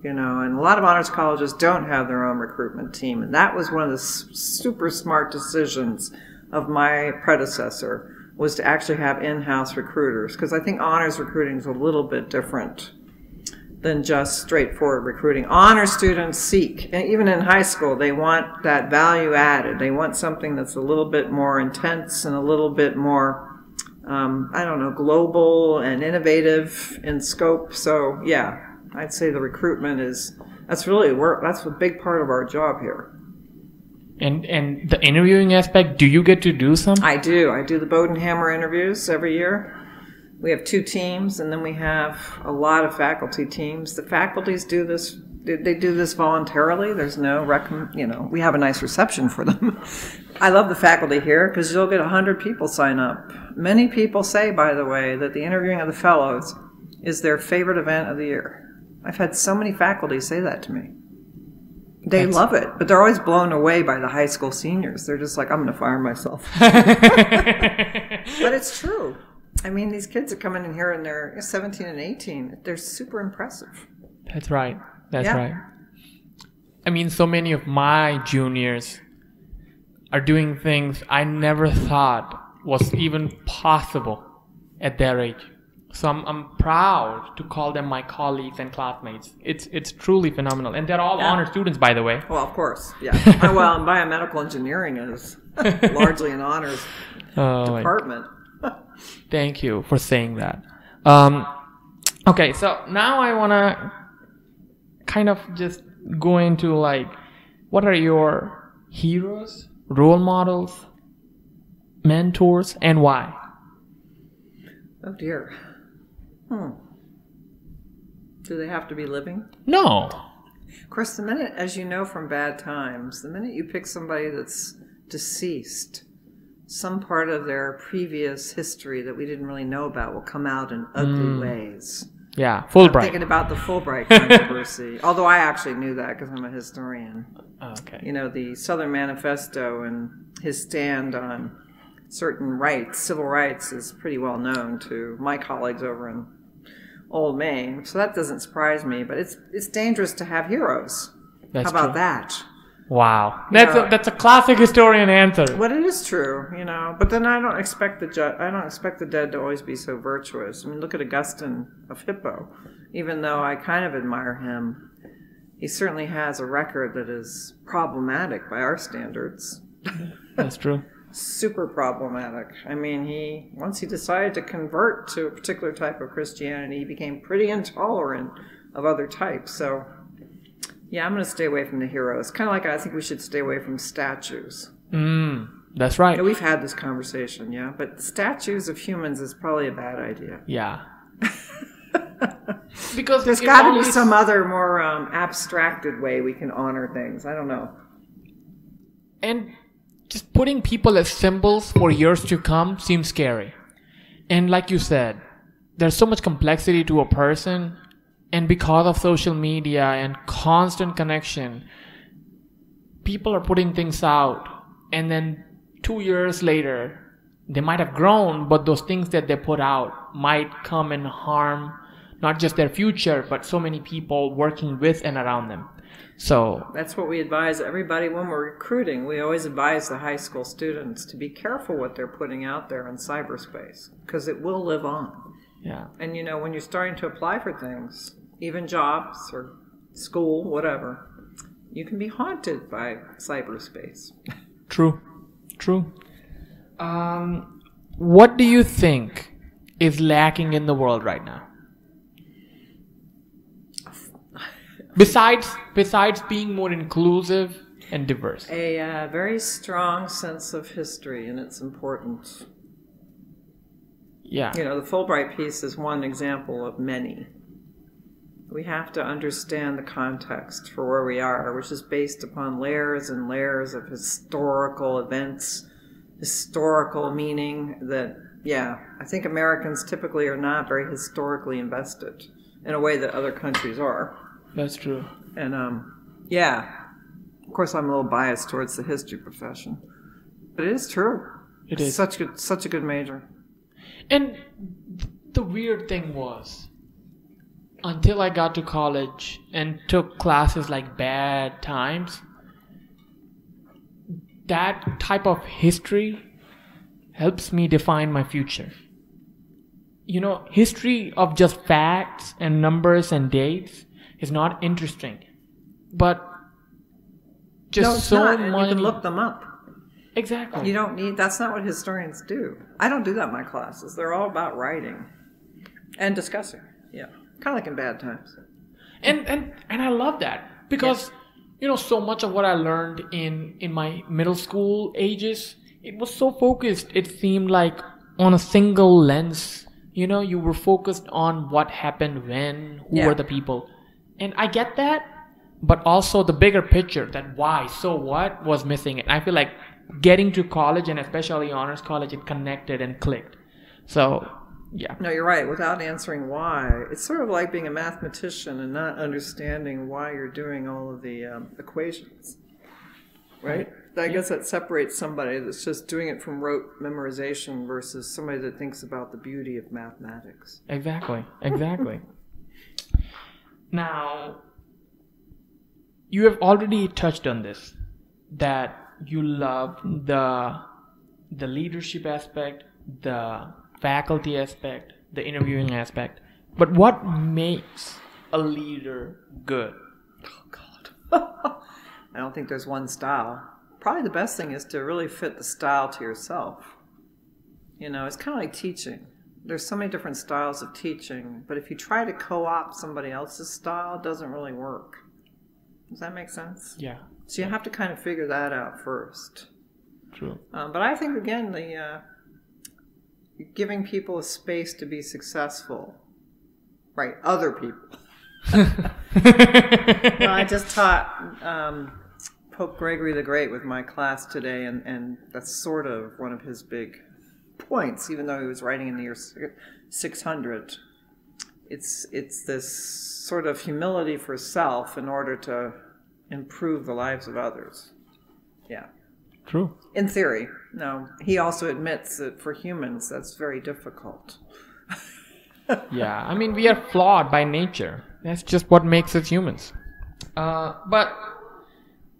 [SPEAKER 2] you know, and a lot of honors colleges don't have their own recruitment team. And that was one of the super smart decisions of my predecessor, was to actually have in-house recruiters, because I think honors recruiting is a little bit different than just straightforward recruiting. Honor students seek, and even in high school, they want that value added. They want something that's a little bit more intense and a little bit more, I don't know, global and innovative in scope. So yeah, I'd say the recruitment that's a big part of our job here.
[SPEAKER 1] And the interviewing aspect, do you get to do some?
[SPEAKER 2] I do the Bodenhammer interviews every year. We have 2 teams, and then we have a lot of faculty teams. The faculties do this, they do this voluntarily. There's no, we have a nice reception for them. I love the faculty here because you'll get 100 people sign up. Many people say, by the way, that the interviewing of the fellows is their favorite event of the year. I've had so many faculty say that to me. They love it, but they're always blown away by the high school seniors. They're just like, I'm going to fire myself. But it's true. I mean, these kids are coming in here and they're 17 and 18. They're super impressive.
[SPEAKER 1] That's right. That's right. I mean, so many of my juniors are doing things I never thought was even possible at their age. So I'm proud to call them my colleagues and classmates. It's truly phenomenal. And they're all honor students, by the way.
[SPEAKER 2] Well, of course, yeah. Well, and biomedical engineering is largely an honors department.
[SPEAKER 1] Thank you for saying that. Okay, so now I want to kind of just go into like, what are your heroes, role models, mentors, and why?
[SPEAKER 2] Oh dear. Do they have to be living?
[SPEAKER 1] No.
[SPEAKER 2] Of course, the minute, as you know from Bad Times, the minute you pick somebody that's deceased, some part of their previous history that we didn't really know about will come out in ugly ways.
[SPEAKER 1] Yeah, Fulbright.
[SPEAKER 2] I'm thinking about the Fulbright controversy, although I actually knew that because I'm a historian.
[SPEAKER 1] Okay.
[SPEAKER 2] You know, the Southern Manifesto and his stand on certain rights, civil rights, is pretty well known to my colleagues over in Old Maine. So that doesn't surprise me, but it's dangerous to have heroes.
[SPEAKER 1] That's
[SPEAKER 2] How about
[SPEAKER 1] true.
[SPEAKER 2] that?
[SPEAKER 1] Wow, that's a classic historian answer.
[SPEAKER 2] Well, it is true, you know. But then I don't expect the dead to always be so virtuous. I mean, look at Augustine of Hippo. Even though I kind of admire him, he certainly has a record that is problematic by our standards.
[SPEAKER 1] That's true.
[SPEAKER 2] Super problematic. I mean, once he decided to convert to a particular type of Christianity, he became pretty intolerant of other types. So, yeah, I'm going to stay away from the heroes. Kind of like I think we should stay away from statues.
[SPEAKER 1] That's right.
[SPEAKER 2] We've had this conversation, yeah, but statues of humans is probably a bad idea.
[SPEAKER 1] Yeah. Because
[SPEAKER 2] there's got to be some other more abstracted way we can honor things. I don't know.
[SPEAKER 1] And just putting people as symbols for years to come seems scary. And like you said, there's so much complexity to a person, and because of social media and constant connection, people are putting things out, and then 2 years later, they might have grown, but those things that they put out might come and harm not just their future, but so many people working with and around them. So
[SPEAKER 2] that's what we advise everybody when we're recruiting. We always advise the high school students to be careful what they're putting out there in cyberspace, because it will live on.
[SPEAKER 1] Yeah.
[SPEAKER 2] And you know, when you're starting to apply for things, even jobs or school, whatever, you can be haunted by cyberspace.
[SPEAKER 1] True. What do you think is lacking in the world right now? Besides being more inclusive and diverse.
[SPEAKER 2] A very strong sense of history and its importance.
[SPEAKER 1] Yeah.
[SPEAKER 2] You know, the Fulbright piece is one example of many. We have to understand the context for where we are, which is based upon layers and layers of historical events, historical meaning that, yeah, I think Americans typically are not very historically invested in a way that other countries are.
[SPEAKER 1] That's true.
[SPEAKER 2] And, yeah, of course I'm a little biased towards the history profession, but it is true.
[SPEAKER 1] It is.
[SPEAKER 2] Such a good major.
[SPEAKER 1] And the weird thing was, until I got to college and took classes like Bad Times, that type of history helps me define my future. You know, history of just facts and numbers and dates is not interesting, but just so
[SPEAKER 2] not.
[SPEAKER 1] much.
[SPEAKER 2] And you can look them up.
[SPEAKER 1] Exactly.
[SPEAKER 2] You don't need. That's not what historians do. I don't do that in my classes. They're all about writing and discussing. Yeah, kind of like in Bad Times.
[SPEAKER 1] And I love that because you know, so much of what I learned in my middle school ages, it was so focused. It seemed like on a single lens. You know, you were focused on what happened when, who were the people. And I get that, but also the bigger picture, that why, so what, was missing. And I feel like getting to college, and especially honors college, it connected and clicked. So, yeah.
[SPEAKER 2] No, you're right. Without answering why, it's sort of like being a mathematician and not understanding why you're doing all of the equations, right? I guess that separates somebody that's just doing it from rote memorization versus somebody that thinks about the beauty of mathematics.
[SPEAKER 1] Exactly. Now, you have already touched on this, that you love the leadership aspect, the faculty aspect, the interviewing aspect. But what makes a leader good?
[SPEAKER 2] Oh, God. I don't think there's one style. Probably the best thing is to really fit the style to yourself. You know, it's kind of like teaching. There's so many different styles of teaching, but if you try to co-opt somebody else's style, it doesn't really work. Does that make sense?
[SPEAKER 1] Yeah.
[SPEAKER 2] So you have to kind of figure that out first.
[SPEAKER 1] True.
[SPEAKER 2] But I think, again, giving people a space to be successful. Right, other people. Well, I just taught Pope Gregory the Great with my class today, and that's sort of one of his big points, even though he was writing in the year 600. It's this sort of humility for self in order to improve the lives of others. Yeah.
[SPEAKER 1] True.
[SPEAKER 2] In theory. Now, he also admits that for humans, that's very difficult.
[SPEAKER 1] Yeah, I mean, we are flawed by nature. That's just what makes us humans. And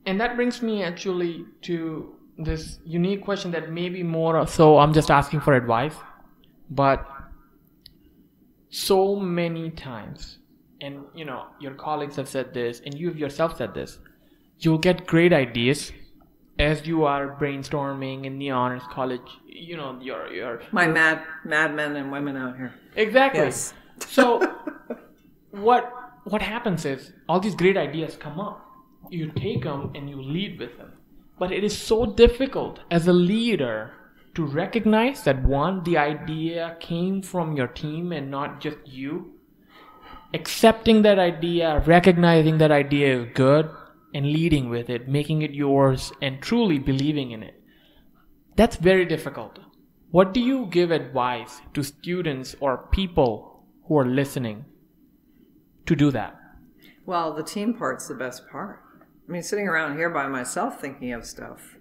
[SPEAKER 1] that brings me actually to this unique question that maybe more so I'm just asking for advice. But so many times, and you know, your colleagues have said this, and you have yourself said this, you'll get great ideas as you are brainstorming in the honors college. You know, your
[SPEAKER 2] my mad men and women out here.
[SPEAKER 1] Exactly.
[SPEAKER 2] Yes.
[SPEAKER 1] So what happens is all these great ideas come up. You take them and you lead with them. But it is so difficult as a leader to recognize that, one, the idea came from your team and not just you. Accepting that idea, recognizing that idea is good, and leading with it, making it yours, and truly believing in it. That's very difficult. What do you give advice to students or people who are listening to do that?
[SPEAKER 2] Well, the team part's the best part. I mean, sitting around here by myself thinking of stuff,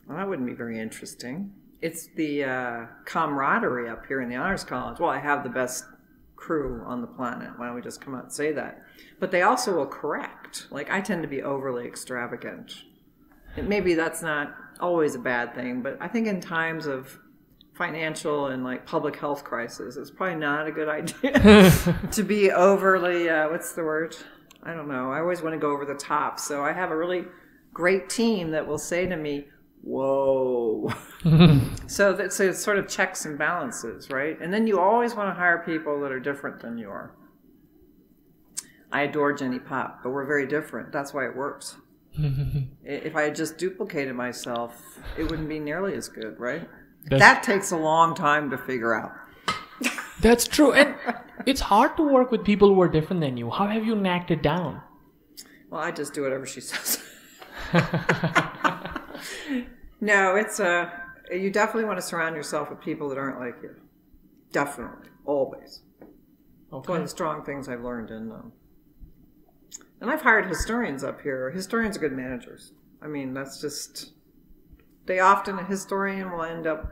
[SPEAKER 2] well, that wouldn't be very interesting. It's the camaraderie up here in the Honors College. Well, I have the best crew on the planet. Why don't we just come out and say that? But they also will correct. Like, I tend to be overly extravagant. And maybe that's not always a bad thing, but I think in times of financial and like public health crisis, it's probably not a good idea to be overly, what's the word? I don't know. I always want to go over the top. So I have a really great team that will say to me, whoa. So it's sort of checks and balances, right? And then you always want to hire people that are different than you are. I adore Jenny Pop, but we're very different. That's why it works. If I had just duplicated myself, it wouldn't be nearly as good, right? That takes a long time to figure out.
[SPEAKER 1] That's true. And it's hard to work with people who are different than you. How have you knocked it down?
[SPEAKER 2] Well, I just do whatever she says. No, it's you definitely want to surround yourself with people that aren't like you. Definitely. Always. Okay. One of the strong things I've learned in them. And I've hired historians up here. Historians are good managers. I mean, that's just... a historian will end up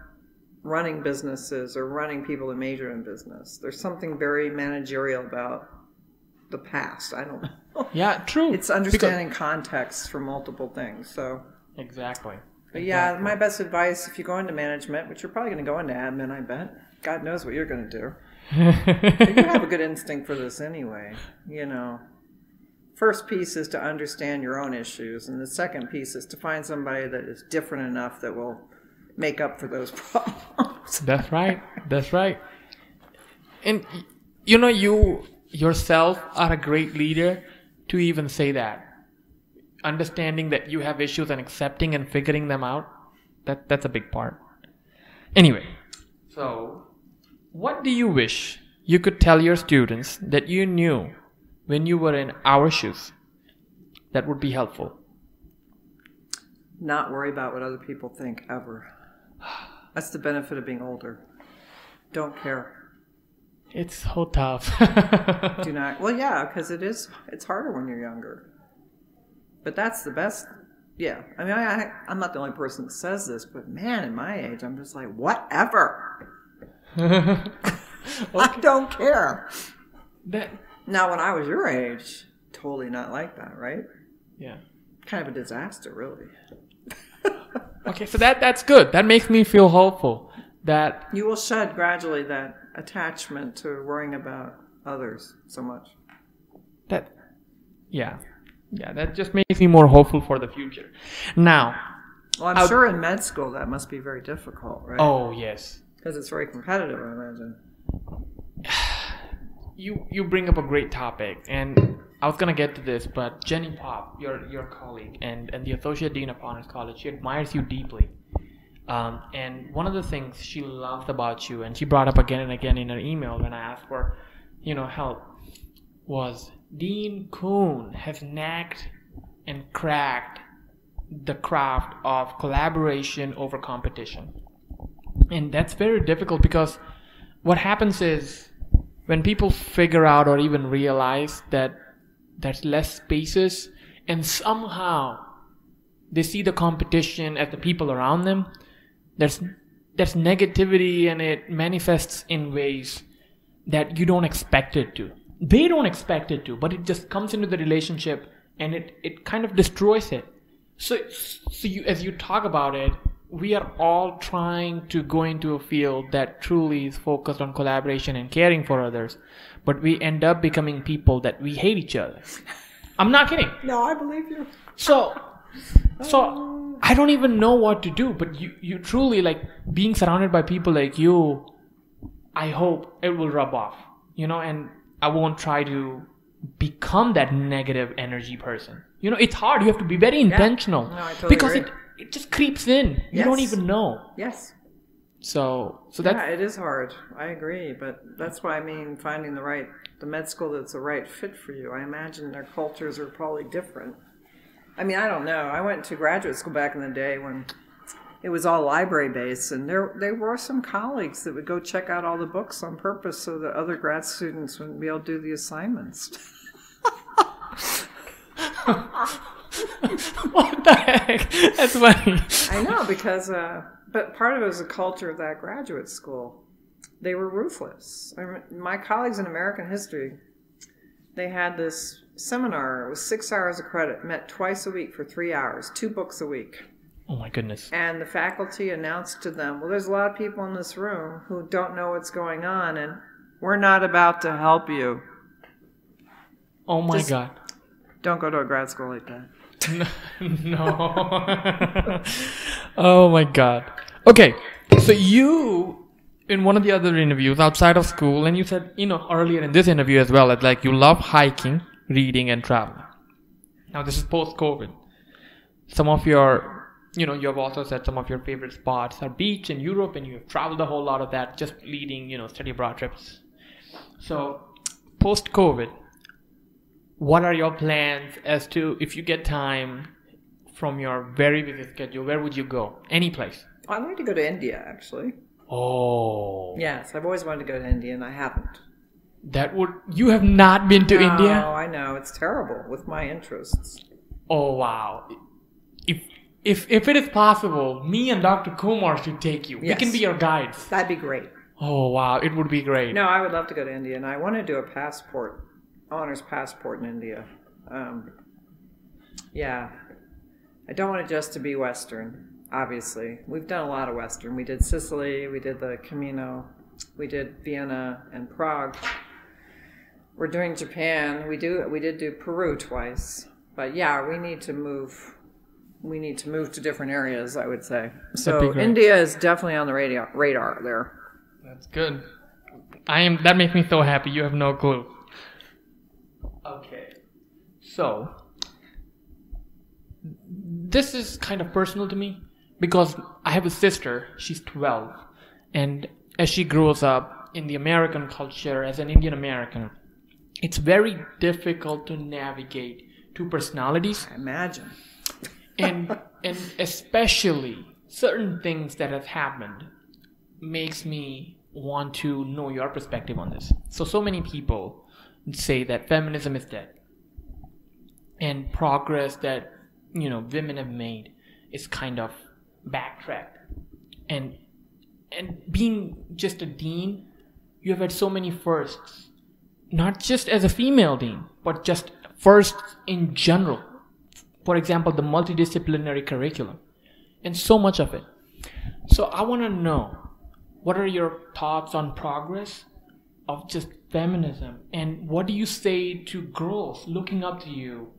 [SPEAKER 2] running businesses or running people that major in business. There's something very managerial about the past. I don't know.
[SPEAKER 1] Yeah, true.
[SPEAKER 2] It's understanding context for multiple things. So
[SPEAKER 1] exactly.
[SPEAKER 2] But yeah, my best advice, if you go into management, which you're probably going to go into admin, I bet. God knows what you're going to do. You have a good instinct for this anyway, you know. First piece is to understand your own issues, and the second piece is to find somebody that is different enough that will make up for those problems.
[SPEAKER 1] That's right. That's right. And, you know, you yourself are a great leader to even say that. Understanding that you have issues and accepting and figuring them out, that's a big part. Anyway, so what do you wish you could tell your students that you knew when you were in our shoes that would be helpful?
[SPEAKER 2] Not worry about what other people think, ever. That's the benefit of being older. Don't care.
[SPEAKER 1] It's so tough.
[SPEAKER 2] Do not. Well, yeah, because it's harder when you're younger. But that's the best. Yeah. I mean, I'm not the only person that says this, but man, at my age, I'm just like, whatever. Okay. I don't care. Now, when I was your age, totally not like that, right?
[SPEAKER 1] Yeah.
[SPEAKER 2] Kind of a disaster, really.
[SPEAKER 1] Okay, so that's good. That makes me feel hopeful that
[SPEAKER 2] You will shed gradually that attachment to worrying about others so much.
[SPEAKER 1] that yeah. Yeah, that just makes me more hopeful for the future. Now,
[SPEAKER 2] Well, I'm sure in med school that must be very difficult, right?
[SPEAKER 1] oh yes.
[SPEAKER 2] Because it's very competitive, I imagine.
[SPEAKER 1] You bring up a great topic, and I was gonna get to this, but Jenny Pop, your colleague and the associate dean of Honors College, she admires you deeply. And one of the things she loves about you, and she brought up again and again in her email when I asked for, help, was Dean Coon has knacked and cracked the craft of collaboration over competition. And that's very difficult because what happens is when people figure out or even realize that there's less spaces and somehow they see the competition as the people around them, there's negativity and it manifests in ways that you don't expect it to. They don't expect it to, but it just comes into the relationship and it kind of destroys it. So you, as you talk about it, we are all trying to go into a field that truly is focused on collaboration and caring for others, but we end up becoming people that we hate each other. I'm not kidding.
[SPEAKER 2] No, I believe you.
[SPEAKER 1] So I don't even know what to do, but you truly, like, being surrounded by people like you, I hope it will rub off, and I won't try to become that negative energy person. It's hard. You have to be very intentional.
[SPEAKER 2] No, I totally
[SPEAKER 1] because
[SPEAKER 2] agree.
[SPEAKER 1] it just creeps in. You don't even know.
[SPEAKER 2] Yes.
[SPEAKER 1] So that's...
[SPEAKER 2] Yeah, it is hard. I agree. But that's why I mean finding the med school that's the right fit for you. I imagine their cultures are probably different. I mean, I don't know. I went to graduate school back in the day when it was all library-based, and there were some colleagues that would go check out all the books on purpose so that other grad students wouldn't be able to do the assignments.
[SPEAKER 1] What the heck? That's funny.
[SPEAKER 2] I know, because but part of it was the culture of that graduate school. They were ruthless. My colleagues in American history, they had this seminar. It was 6 hours of credit, met twice a week for 3 hours, 2 books a week.
[SPEAKER 1] Oh my goodness.
[SPEAKER 2] And the faculty announced to them, well, there's a lot of people in this room who don't know what's going on, and we're not about to help you.
[SPEAKER 1] Oh my God.
[SPEAKER 2] Don't go to a grad school like that.
[SPEAKER 1] No. Oh my God. Okay, so you, in one of the other interviews outside of school, and you said, earlier in this interview as well, that like you love hiking, reading, and traveling. Now this is post-COVID. Some of your, you have also said some of your favorite spots are beach in Europe, and you have traveled a whole lot of that just leading, study abroad trips. So post-COVID, what are your plans as to, if you get time from your very busy schedule, where would you go? Any place?
[SPEAKER 2] I'd like to go to India, actually.
[SPEAKER 1] Oh.
[SPEAKER 2] Yes, I've always wanted to go to India, and I haven't.
[SPEAKER 1] You have not been to India?
[SPEAKER 2] No, I know. It's terrible with my interests.
[SPEAKER 1] Oh, wow. If it is possible, me and Dr. Kumar should take you.
[SPEAKER 2] Yes.
[SPEAKER 1] We can be your guides.
[SPEAKER 2] That'd be great.
[SPEAKER 1] Oh, wow. It would be great.
[SPEAKER 2] No, I would love to go to India, and I want to do a honors passport in India. Yeah. I don't want it just to be Western, obviously. We've done a lot of Western. We did Sicily, we did the Camino, we did Vienna and Prague. We're doing Japan. We did do Peru twice. But yeah, we need to move to different areas, I would say. So India is definitely on the radar there.
[SPEAKER 1] That's good. That makes me so happy. You have no clue. Okay. So this is kind of personal to me because I have a sister. She's 12, and as she grows up in the American culture as an Indian American, it's very difficult to navigate two personalities.
[SPEAKER 2] I imagine.
[SPEAKER 1] and especially certain things that have happened makes me want to know your perspective on this. So many people say that feminism is dead, and progress that women have made is kind of backtracked. And being just a dean, you have had so many firsts, not just as a female dean, but just firsts in general. For example, the multidisciplinary curriculum and so much of it. So I want to know, what are your thoughts on progress of just feminism, and what do you say to girls looking up to you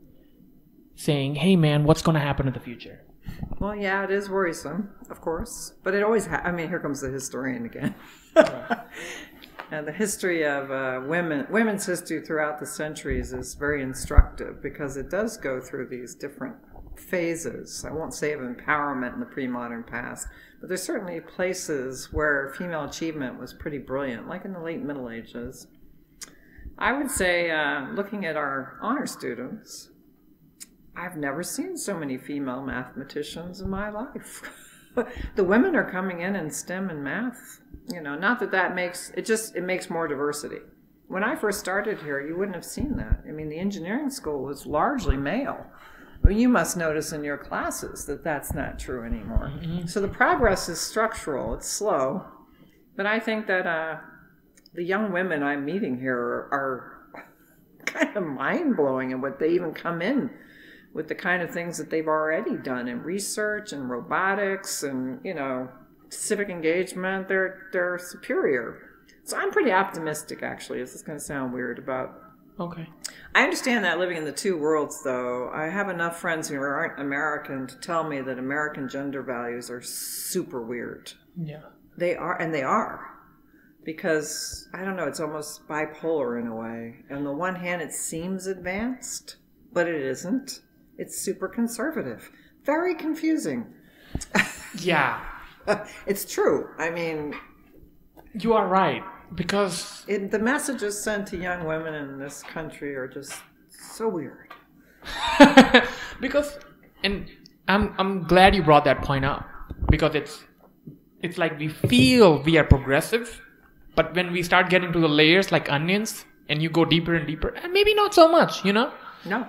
[SPEAKER 1] saying, hey man, what's going to happen in the future?
[SPEAKER 2] Well, yeah, it is worrisome, of course, but it always I mean, here comes the historian again. And the history of women's history throughout the centuries is very instructive because it does go through these different phases. I won't say of empowerment in the pre-modern past, but there's certainly places where female achievement was pretty brilliant, like in the late Middle Ages. I would say, looking at our honor students, I've never seen so many female mathematicians in my life. The women are coming in STEM and math. You know, not that makes it makes more diversity. When I first started here, you wouldn't have seen that. I mean, the engineering school was largely male. Well, you must notice in your classes that that's not true anymore. Mm-hmm. So the progress is structural. It's slow. But I think that the young women I'm meeting here are kind of mind-blowing in what they even come in with, the kind of things that they've already done in research and robotics and, you know, civic engagement. They're superior. So I'm pretty optimistic, actually. This is going to sound weird about...
[SPEAKER 1] Okay.
[SPEAKER 2] I understand that living in the two worlds, though. I have enough friends who aren't American to tell me that American gender values are super weird.
[SPEAKER 1] Yeah.
[SPEAKER 2] They are. Because, I don't know, it's almost bipolar in a way. On the one hand, it seems advanced, but it isn't. It's super conservative. Very confusing.
[SPEAKER 1] Yeah.
[SPEAKER 2] It's true. I mean...
[SPEAKER 1] You are right. Because...
[SPEAKER 2] the messages sent to young women in this country are just so weird.
[SPEAKER 1] Because... And I'm glad you brought that point up. Because it's like we feel we are progressive, but when we start getting to the layers like onions, and you go deeper and deeper, and maybe not so much, you know?
[SPEAKER 2] No.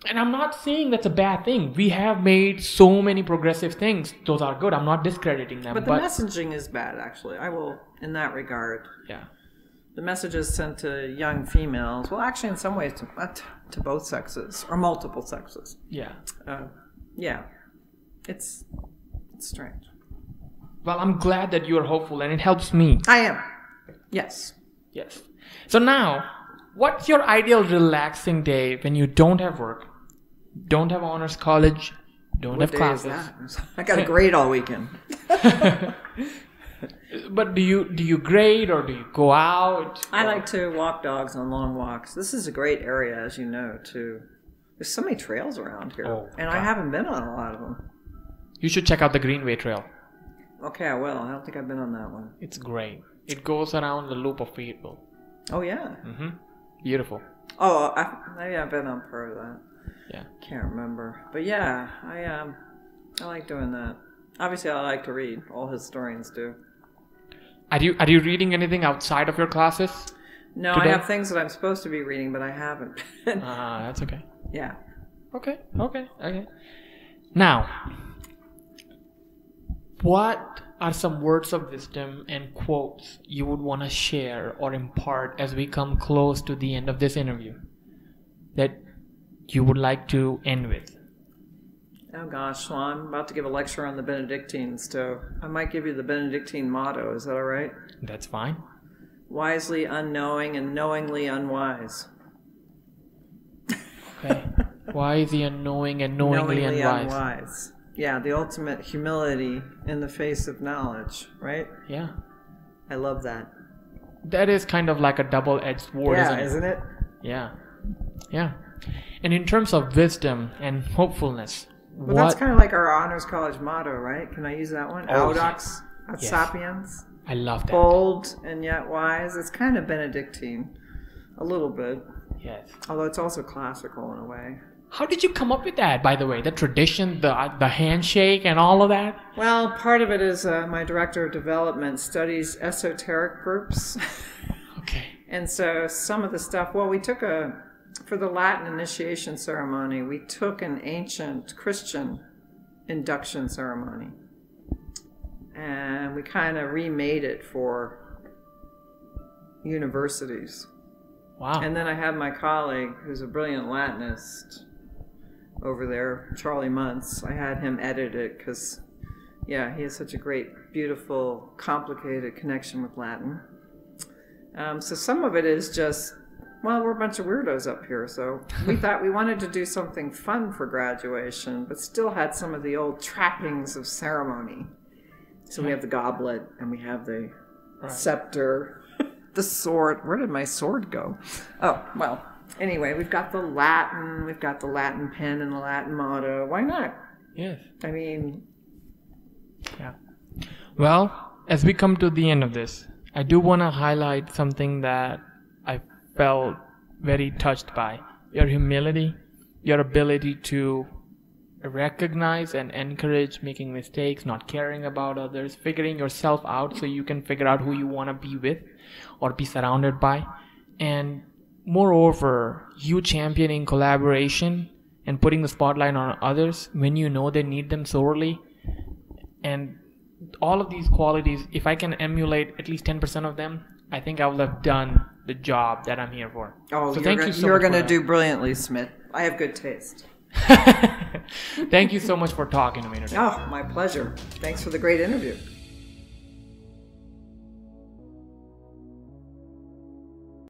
[SPEAKER 1] And I'm not saying that's a bad thing. We have made so many progressive things. Those are good. I'm not discrediting them.
[SPEAKER 2] But the messaging is bad, actually. I will, in that regard.
[SPEAKER 1] Yeah.
[SPEAKER 2] The messages sent to young females, well, actually, in some ways, to both sexes, or multiple sexes.
[SPEAKER 1] Yeah.
[SPEAKER 2] Yeah. It's strange.
[SPEAKER 1] Well, I'm glad that you are hopeful, and it helps me.
[SPEAKER 2] I am. Yes.
[SPEAKER 1] Yes. So now, what's your ideal relaxing day when you don't have work, don't have honors college, don't have classes?
[SPEAKER 2] What day is that? I got a grade all weekend.
[SPEAKER 1] But do you grade or do you go out?
[SPEAKER 2] I like to walk dogs on long walks. This is a great area, as you know, too. There's so many trails around here, and God. I haven't been on a lot of them.
[SPEAKER 1] You should check out the Greenway Trail.
[SPEAKER 2] Okay, I will. I don't think I've been on that one.
[SPEAKER 1] It's great. It goes around the loop of Fayetteville.
[SPEAKER 2] Oh, yeah?
[SPEAKER 1] Mm-hmm. Beautiful.
[SPEAKER 2] Oh, maybe I've been on part of that.
[SPEAKER 1] Yeah.
[SPEAKER 2] Can't remember. But yeah, I like doing that. Obviously, I like to read. All historians do.
[SPEAKER 1] Are you reading anything outside of your classes?
[SPEAKER 2] No, today? I have things that I'm supposed to be reading, but I haven't.
[SPEAKER 1] That's okay.
[SPEAKER 2] Yeah.
[SPEAKER 1] Okay. Now, what are some words of wisdom and quotes you would want to share or impart as we come close to the end of this interview that you would like to end with?
[SPEAKER 2] Oh gosh, well, I'm about to give a lecture on the Benedictines, so I might give you the Benedictine motto. Is that all right?
[SPEAKER 1] That's fine. Wisely
[SPEAKER 2] unknowing and knowingly unwise.
[SPEAKER 1] Okay. Wisely unknowing and knowingly unwise.
[SPEAKER 2] Yeah, the ultimate humility in the face of knowledge, right?
[SPEAKER 1] Yeah.
[SPEAKER 2] I love that.
[SPEAKER 1] That is kind of like a double-edged sword,
[SPEAKER 2] isn't it?
[SPEAKER 1] Yeah. Yeah. And in terms of wisdom and hopefulness...
[SPEAKER 2] Well, that's kind of like our honors college motto, right? Can I use that one?
[SPEAKER 1] Oh,
[SPEAKER 2] Audax, yes. Sapiens.
[SPEAKER 1] I love that.
[SPEAKER 2] Bold and yet wise. It's kind of Benedictine. A little bit.
[SPEAKER 1] Yes.
[SPEAKER 2] Although it's also classical in a way.
[SPEAKER 1] How did you come up with that, by the way? The tradition, the handshake and all of that?
[SPEAKER 2] Well, part of it is my director of development studies esoteric groups.
[SPEAKER 1] Okay.
[SPEAKER 2] And so some of the stuff, well, we took for the Latin initiation ceremony, we took an ancient Christian induction ceremony. And we kind of remade it for universities.
[SPEAKER 1] Wow.
[SPEAKER 2] And then I had my colleague, who's a brilliant Latinist, over there, Charlie Muntz. I had him edit it because, yeah, he has such a great, beautiful, complicated connection with Latin. So some of it is just, well, we're a bunch of weirdos up here, so we thought we wanted to do something fun for graduation, but still had some of the old trappings of ceremony. So we have the goblet, and we have the scepter, the sword. Where did my sword go? Oh, well, anyway, we've got the Latin pen and the Latin motto. Why not?
[SPEAKER 1] Yes.
[SPEAKER 2] I mean...
[SPEAKER 1] Yeah. Well, as we come to the end of this, I do want to highlight something that I felt very touched by. Your humility, your ability to recognize and encourage making mistakes, not caring about others, figuring yourself out so you can figure out who you want to be with or be surrounded by. And moreover, you championing collaboration and putting the spotlight on others when you know they need them sorely. And all of these qualities, if I can emulate at least 10% of them, I think I will have done the job that I'm here for.
[SPEAKER 2] Oh,
[SPEAKER 1] so
[SPEAKER 2] you're going to do brilliantly, Smith. I have good taste.
[SPEAKER 1] Thank you so much for talking to me today.
[SPEAKER 2] Oh, my pleasure. Thanks for the great interview.